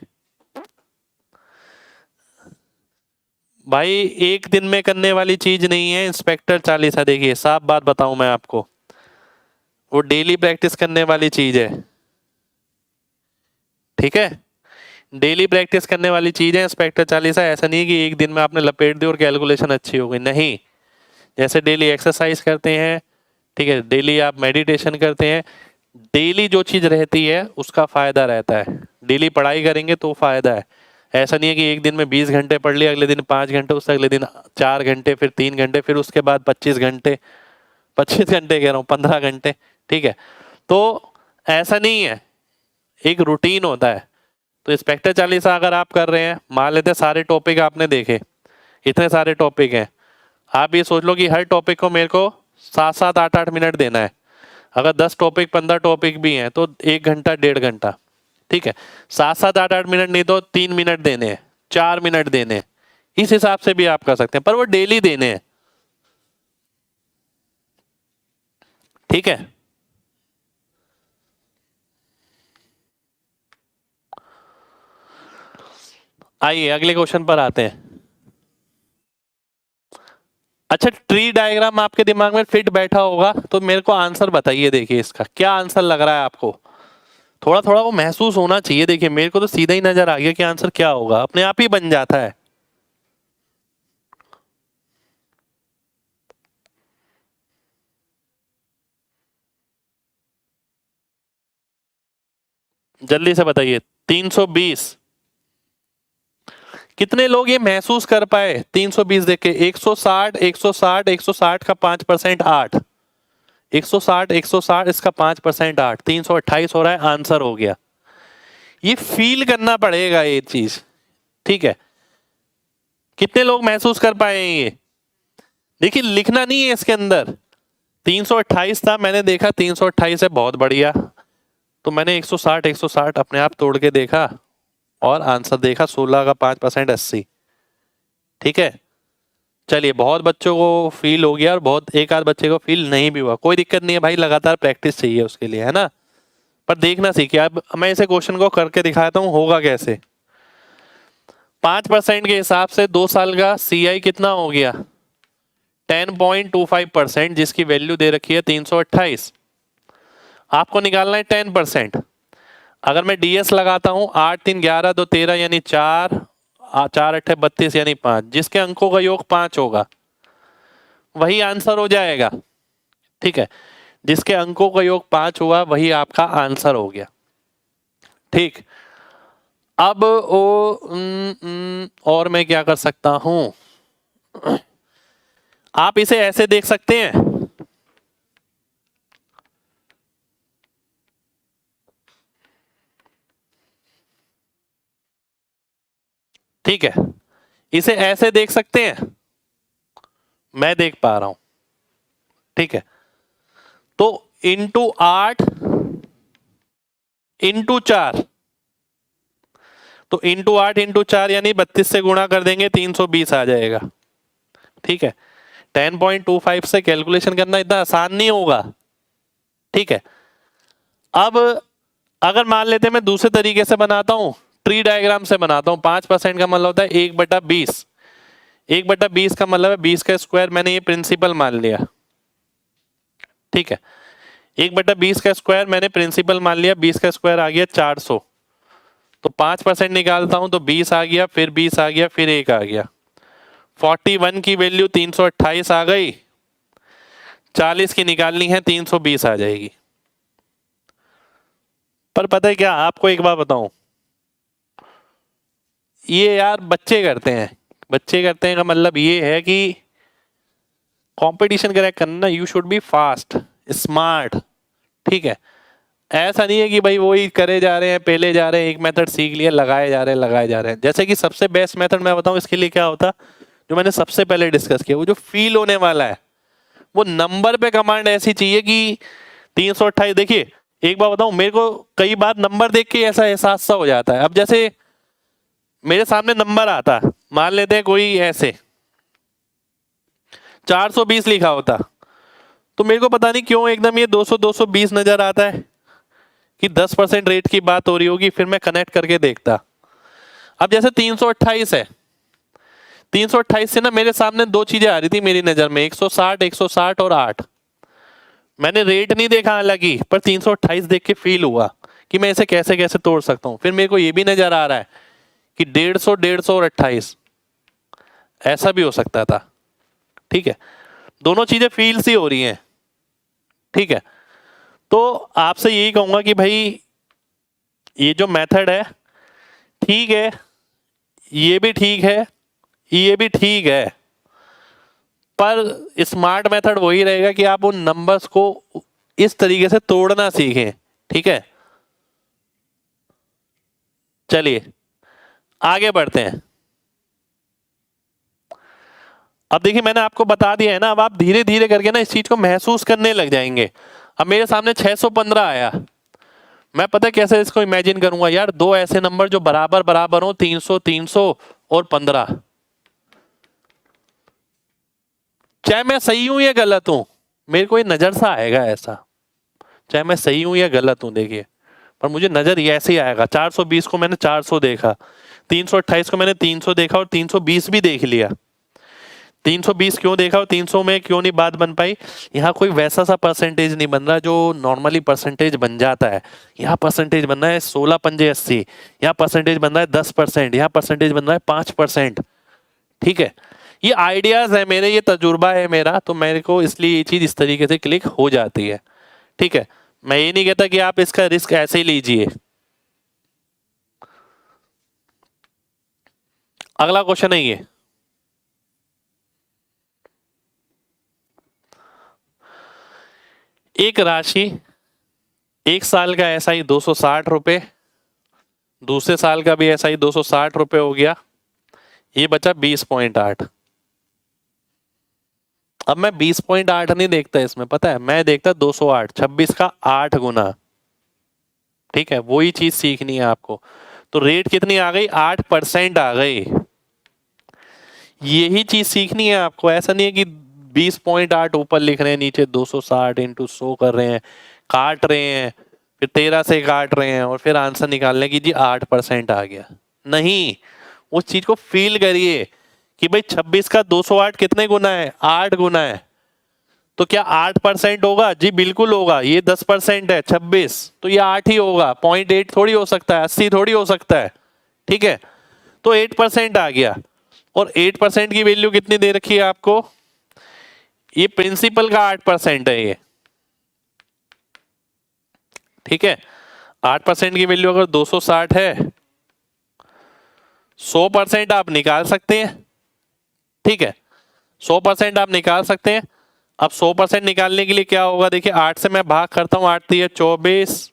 भाई, एक दिन में करने वाली चीज नहीं है इंस्पेक्टर चालीसा। देखिए साफ बात बताऊं मैं आपको, वो डेली प्रैक्टिस करने वाली चीज है, ठीक है। डेली प्रैक्टिस करने वाली चीज है इंस्पेक्टर चालीसा। ऐसा नहीं है कि एक दिन में आपने लपेट दी और कैलकुलेशन अच्छी हो गई, नहीं। जैसे डेली एक्सरसाइज करते हैं, ठीक है, डेली आप मेडिटेशन करते हैं, डेली जो चीज रहती है उसका फायदा रहता है। डेली पढ़ाई करेंगे तो फायदा है। ऐसा नहीं है कि एक दिन में 20 घंटे पढ़ लिया, अगले दिन 5 घंटे, उससे अगले दिन 4 घंटे, फिर 3 घंटे, फिर उसके बाद 25 घंटे, 25 घंटे कह रहा हूँ, 15 घंटे, ठीक है। तो ऐसा नहीं है, एक रूटीन होता है। तो इंस्पेक्टर चालीसा अगर आप कर रहे हैं, मान लेते हैं सारे टॉपिक आपने देखे, इतने सारे टॉपिक हैं, आप ये सोच लो कि हर टॉपिक को मेरे को 7 7 8 8 मिनट देना है। अगर 10 टॉपिक 15 टॉपिक भी हैं तो 1 घंटा 1.5 घंटा, ठीक है। 7 7 8 8 मिनट नहीं तो 3 मिनट देने हैं, 4 मिनट देने हैं, इस हिसाब से भी आप कर सकते हैं, पर वो डेली देने हैं, ठीक है। आइए अगले क्वेश्चन पर आते हैं। अच्छा, ट्री डायग्राम आपके दिमाग में फिट बैठा होगा तो मेरे को आंसर बताइए। देखिए इसका क्या आंसर लग रहा है आपको, थोड़ा थोड़ा वो महसूस होना चाहिए। देखिए मेरे को तो सीधा ही नजर आ गया कि आंसर क्या होगा, अपने आप ही बन जाता है। जल्दी से बताइए। 320। कितने लोग ये महसूस कर पाए 320 देख के? 160 160 160 का 5% 8, 160 160, इसका 5% 8, 328 हो रहा है, आंसर हो गया। ये फील करना पड़ेगा ये चीज, ठीक है। कितने लोग महसूस कर पाएंगे? देखिए लिखना नहीं है इसके अंदर। 328 था, मैंने देखा 328 है, बहुत बढ़िया, तो मैंने 160 160 अपने आप तोड़ के देखा और आंसर देखा, 16 का 5% 80। ठीक है, चलिए बहुत बच्चों को फील हो गया और बहुत एक आध बच्चे को फील नहीं भी हुआ, कोई दिक्कत नहीं है भाई, लगातार प्रैक्टिस चाहिए उसके लिए, है ना। पर देखना सीखिए। अब मैं इसे क्वेश्चन को करके दिखाता हूं होगा कैसे। 5% के हिसाब से 2 साल का CI कितना हो गया? 10.25%, जिसकी वैल्यू दे रखी है 328। आपको निकालना है 10%। अगर मैं DS लगाता हूं 8 3 11 2 13 यानी 4 4 8 32 यानी 5, जिसके अंकों का योग 5 होगा वही आंसर हो जाएगा। ठीक है, जिसके अंकों का योग 5 हुआ वही आपका आंसर हो गया। ठीक, अब और मैं क्या कर सकता हूं? आप इसे ऐसे देख सकते हैं, ठीक है, इसे ऐसे देख सकते हैं, मैं देख पा रहा हूं, ठीक है। तो इंटू 8 इंटू 4, तो इंटू 8 इंटू 4 यानी 32 से गुणा कर देंगे 320 आ जाएगा। ठीक है, 10.25 से कैलकुलेशन करना इतना आसान नहीं होगा। ठीक है, अब अगर मान लेते हैं मैं दूसरे तरीके से बनाता हूं, ट्री डायग्राम से बनाता हूं। 5% का मतलब होता है 1/20, 1/20 का मतलब है 20 का स्क्वायर, मैंने ये प्रिंसिपल मान लिया। ठीक है, 1/20 का स्क्वायर मैंने प्रिंसिपल मान लिया, 20 का स्क्वायर आ गया 400, तो 5% निकालता हूं तो 20 आ गया, फिर 20 आ गया, फिर 1 आ गया, 41 की वैल्यू 328 आ गई, 40 की निकालनी है 320 आ जाएगी। पर पता है क्या, आपको एक बात बताऊं, ये यार बच्चे करते हैं, बच्चे करते हैं का मतलब ये है कि कंपटीशन क्रैक करना, you should be fast smart. ठीक है, ऐसा नहीं है कि भाई वही करे जा रहे हैं, पहले जा रहे हैं, एक मेथड सीख लिया, लगाए जा रहे हैं, लगाए जा रहे हैं। जैसे कि सबसे बेस्ट मेथड मैं बताऊं इसके लिए क्या होता, जो मैंने सबसे पहले डिस्कस किया, वो जो फील होने वाला है, वो नंबर पे कमांड ऐसी चाहिए कि 328। देखिए एक बार बताऊं, मेरे को कई बार नंबर देख के ऐसा एहसास सा हो जाता है। अब जैसे मेरे सामने नंबर आता, मान लेते हैं कोई ऐसे 420 लिखा होता, तो मेरे को पता नहीं क्यों एकदम ये 200 220 नजर आता है कि 10% रेट की बात हो रही होगी, फिर मैं कनेक्ट करके देखता। अब जैसे 328 है, 328 से ना मेरे सामने दो चीजें आ रही थी मेरी नजर में, 160 160 और 8। मैंने रेट नहीं देखा हालांकि, पर 328 देख के फील हुआ कि मैं इसे कैसे कैसे तोड़ सकता हूं। फिर मेरे को ये भी नजर आ रहा है कि 150 150 और 28 ऐसा भी हो सकता था। ठीक है, दोनों चीजें फील सी हो रही हैं। ठीक है, तो आपसे यही कहूंगा कि भाई ये जो मेथड है ठीक है, ये भी ठीक है, ये भी ठीक है, पर स्मार्ट मेथड वही रहेगा कि आप उन नंबर्स को इस तरीके से तोड़ना सीखें। ठीक है, चलिए आगे बढ़ते हैं। अब देखिए मैंने आपको बता दिया है ना, अब आप धीरे धीरे करके ना इस चीज को महसूस करने लग जाएंगे। अब मेरे सामने 615 आया, मैं पता है कैसे इसको इमेजिन करूंगा यार, दो ऐसे नंबर जो बराबर बराबर हो, 300 300 और 15। चाहे मैं सही हूं या गलत हूं, मेरे को ये नजर सा आएगा ऐसा, चाहे मैं सही हूं या गलत हूं देखिए, पर मुझे नजर ये ऐसे ही आएगा। 420 को मैंने 400 देखा, 328 को मैंने 300 देखा और 320 भी देख लिया। 320 क्यों देखा और 300 में क्यों नहीं बात बन पाई? यहाँ कोई वैसा सा परसेंटेज नहीं बन रहा जो नॉर्मली परसेंटेज बन जाता है। यहाँ परसेंटेज बन रहा है 16 पंजे 80, यहाँ परसेंटेज बन रहा है 10%, यहाँ परसेंटेज बन रहा है 5%। ठीक है, ये आइडियाज है मेरे, ये तजुर्बा है मेरा, तो मेरे को इसलिए ये चीज इस तरीके से क्लिक हो जाती है। ठीक है, मैं ये नहीं कहता कि आप इसका रिस्क ऐसे ही लीजिए। अगला क्वेश्चन है ये, एक राशि, एक साल का SI 260 रुपये, दूसरे साल का भी SI 260 रुपये हो गया, ये बचा 20.8। अब मैं 20.8 नहीं देखता इसमें, पता है मैं देखता 208, 26 का 8 गुना। ठीक है, वही चीज सीखनी है आपको। तो रेट कितनी आ गई, 8% आ गई। यही चीज सीखनी है आपको। ऐसा नहीं है कि 20.8 ऊपर लिख रहे हैं, नीचे 260 इंटू 100 कर रहे हैं, काट रहे हैं, फिर 13 से काट रहे हैं और फिर आंसर निकालने की जी 8% आ गया। नहीं, उस चीज को फील करिए कि भाई 26 का 208 कितने गुना है, 8 गुना है। तो क्या 8% होगा, जी बिल्कुल होगा। ये 10% है 26, तो ये 8 ही होगा। 0.8 थोड़ी हो सकता है, 80 थोड़ी हो सकता है। ठीक है, तो 8% आ गया। और 8% की वैल्यू कितनी दे रखी है आपको, ये प्रिंसिपल का 8% है ये। ठीक है, 8% की वैल्यू अगर 260 है, 100% आप निकाल सकते हैं। ठीक है, 100% आप निकाल सकते हैं। अब 100% निकालने के लिए क्या होगा, देखिए 8 से मैं भाग करता हूं, 8 3 24,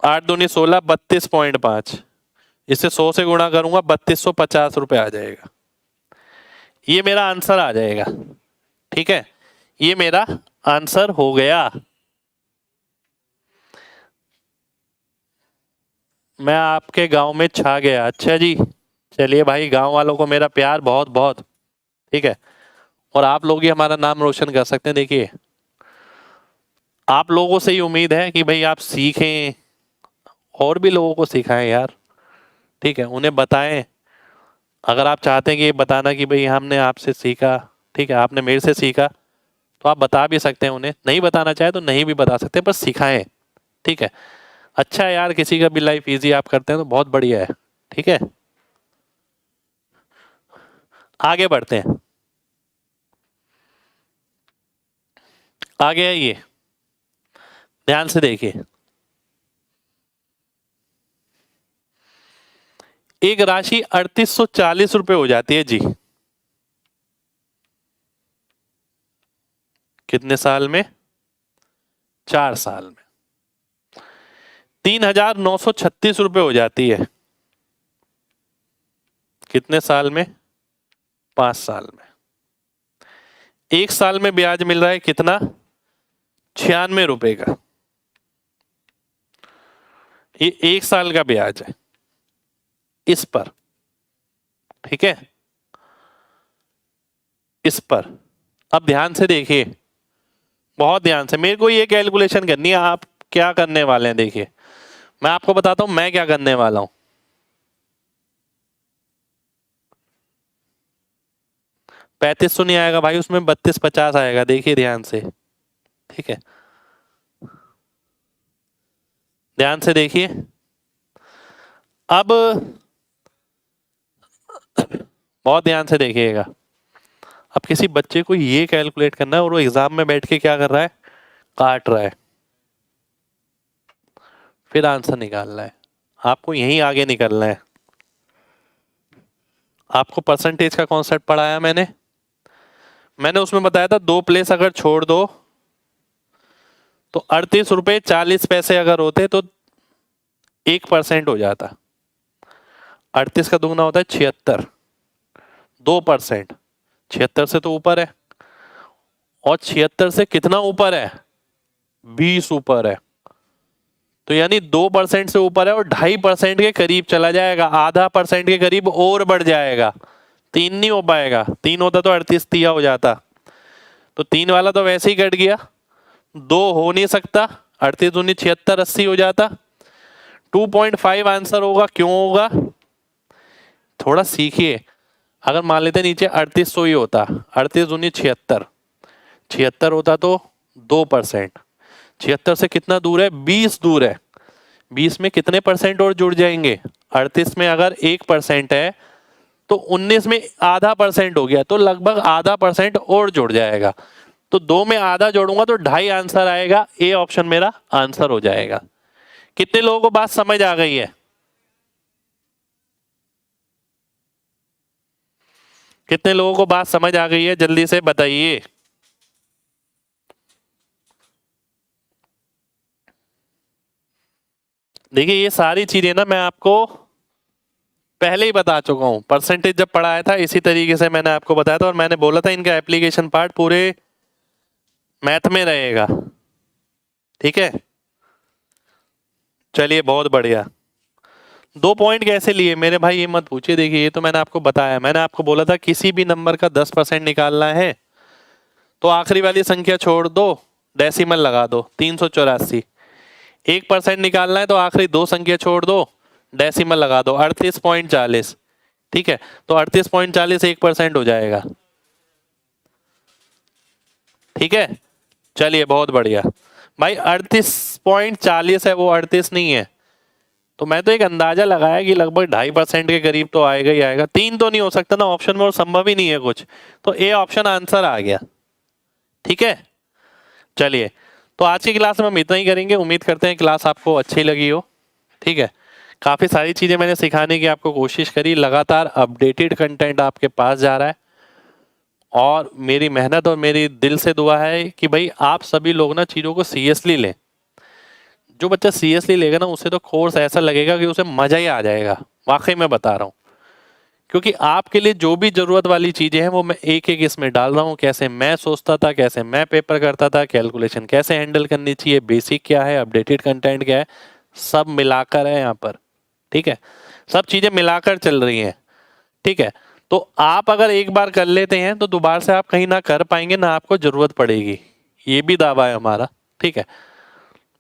8 दूनी 16, 32.5। इसे 100 से गुणा करूंगा, 3250 रुपये आ जाएगा। ये मेरा आंसर आ जाएगा। ठीक है, ये मेरा आंसर हो गया। मैं आपके गांव में छा गया। अच्छा जी, चलिए भाई, गांव वालों को मेरा प्यार बहुत बहुत। ठीक है, और आप लोग ही हमारा नाम रोशन कर सकते हैं। देखिए, आप लोगों से ही उम्मीद है कि भाई आप सीखें, और भी लोगों को सिखाएं यार। ठीक है, उन्हें बताएं। अगर आप चाहते हैं कि ये बताना कि भाई हमने आपसे सीखा, ठीक है, आपने मेरे से सीखा, तो आप बता भी सकते हैं। उन्हें नहीं बताना चाहे तो नहीं भी बता सकते, पर सिखाएं। ठीक है, अच्छा है यार, किसी का भी लाइफ इजी आप करते हैं तो बहुत बढ़िया है। ठीक है, आगे बढ़ते हैं। आगे आइए, ध्यान से देखिए। एक राशि 3840 रुपये हो जाती है जी, कितने साल में, 4 साल में। 3936 रुपये हो जाती है, कितने साल में, 5 साल में। एक साल में ब्याज मिल रहा है कितना, 96 रुपए का। ये एक साल का ब्याज है इस पर। ठीक है, इस पर। अब ध्यान से देखिए, बहुत ध्यान से। मेरे को ये कैलकुलेशन करनी है, आप क्या करने वाले हैं देखिए। मैं आपको बताता हूं मैं क्या करने वाला हूं। 3500 नहीं आएगा भाई, उसमें 3250 आएगा। देखिए ध्यान से। ठीक है, ध्यान से देखिए। अब बहुत ध्यान से देखिएगा। अब किसी बच्चे को ये कैलकुलेट करना है और वो एग्जाम में बैठ के क्या कर रहा है, काट रहा है, फिर आंसर निकालना है। आपको यहीं आगे निकलना है। आपको परसेंटेज का कॉन्सेप्ट पढ़ाया मैंने उसमें बताया था, 2 प्लेस अगर छोड़ दो तो 38 रुपये 40 पैसे अगर होते तो 1% हो जाता। 38 का दुगना होता है 76, 2%। 76 से तो ऊपर है, और 76 से कितना ऊपर है, 20 ऊपर है। तो यानी 2% से ऊपर है और 2.5% के करीब चला जाएगा, आधा % के करीब और बढ़ जाएगा। 3 नहीं हो पाएगा, 3 होता तो 38 तिया हो जाता। तो 3 वाला तो वैसे ही कट गया, 2 हो नहीं सकता, 38 दूनी 76, 80 हो जाता। 2.5 आंसर होगा। क्यों होगा, थोड़ा सीखिए। अगर मान लेते नीचे 3800 ही होता, 38 दूनी 76, 76 होता तो 2%। 76 से कितना दूर है, 20 दूर है। 20 में कितने % और जुड़ जाएंगे, 38 में अगर 1% है तो 19 में आधा % हो गया, तो लगभग आधा % और जुड़ जाएगा। तो 2 में आधा जोड़ूंगा तो 2.5 आंसर आएगा। ए ऑप्शन मेरा आंसर हो जाएगा। कितने लोगों को बात समझ आ गई है, कितने लोगों को बात समझ आ गई है, जल्दी से बताइए। देखिए ये सारी चीजें ना मैं आपको पहले ही बता चुका हूँ, परसेंटेज जब पढ़ाया था इसी तरीके से मैंने आपको बताया था, और मैंने बोला था इनका एप्लीकेशन पार्ट पूरे मैथ में रहेगा। ठीक है, चलिए बहुत बढ़िया। 2 पॉइंट कैसे लिए मेरे भाई ये मत पूछिए। देखिए ये तो मैंने आपको बताया, मैंने आपको बोला था किसी भी नंबर का 10% निकालना है तो आखिरी वाली संख्या छोड़ दो, डेसिमल लगा दो, 384। 1% निकालना है तो आखिरी 2 संख्या छोड़ दो, डेसिमल लगा दो, 38.40। ठीक है, तो 38.40 1% हो जाएगा। ठीक है, चलिए बहुत बढ़िया भाई। 38.40 है, वो 38 नहीं है। तो मैं तो एक अंदाजा लगाया कि लगभग 2.5% के करीब तो आएगा ही आएगा। 3 तो नहीं हो सकता ना ऑप्शन में, और संभव ही नहीं है कुछ, तो ए ऑप्शन आंसर आ गया। ठीक है, चलिए तो आज की क्लास में हम इतना ही करेंगे। उम्मीद करते हैं क्लास आपको अच्छी लगी हो। ठीक है, काफ़ी सारी चीज़ें मैंने सिखाने की आपको कोशिश करी, लगातार अपडेटेड कंटेंट आपके पास जा रहा है, और मेरी मेहनत और मेरी दिल से दुआ है कि भाई आप सभी लोग ना चीज़ों को सीरियसली लें। जो बच्चा सीरियसली लेगा ना उसे तो कोर्स ऐसा लगेगा कि उसे मज़ा ही आ जाएगा, वाकई में बता रहा हूँ। क्योंकि आपके लिए जो भी ज़रूरत वाली चीज़ें हैं वो मैं एक एक इसमें डाल रहा हूँ। कैसे मैं सोचता था, कैसे मैं पेपर करता था, कैलकुलेशन कैसे हैंडल करनी चाहिए, बेसिक क्या है, अपडेटेड कंटेंट क्या है, सब मिलाकर है यहाँ पर। ठीक है, सब चीज़ें मिलाकर चल रही हैं। ठीक है, तो आप अगर एक बार कर लेते हैं तो दोबारा से आप कहीं ना कर पाएंगे ना आपको ज़रूरत पड़ेगी, ये भी दावा है हमारा। ठीक है,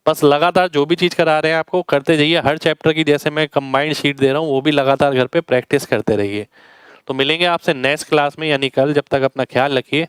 बस लगातार जो भी चीज़ करा रहे हैं आपको करते जाइए। हर चैप्टर की जैसे मैं कंबाइंड शीट दे रहा हूँ वो भी लगातार घर पे प्रैक्टिस करते रहिए। तो मिलेंगे आपसे नेक्स्ट क्लास में यानी कल। जब तक अपना ख्याल रखिए,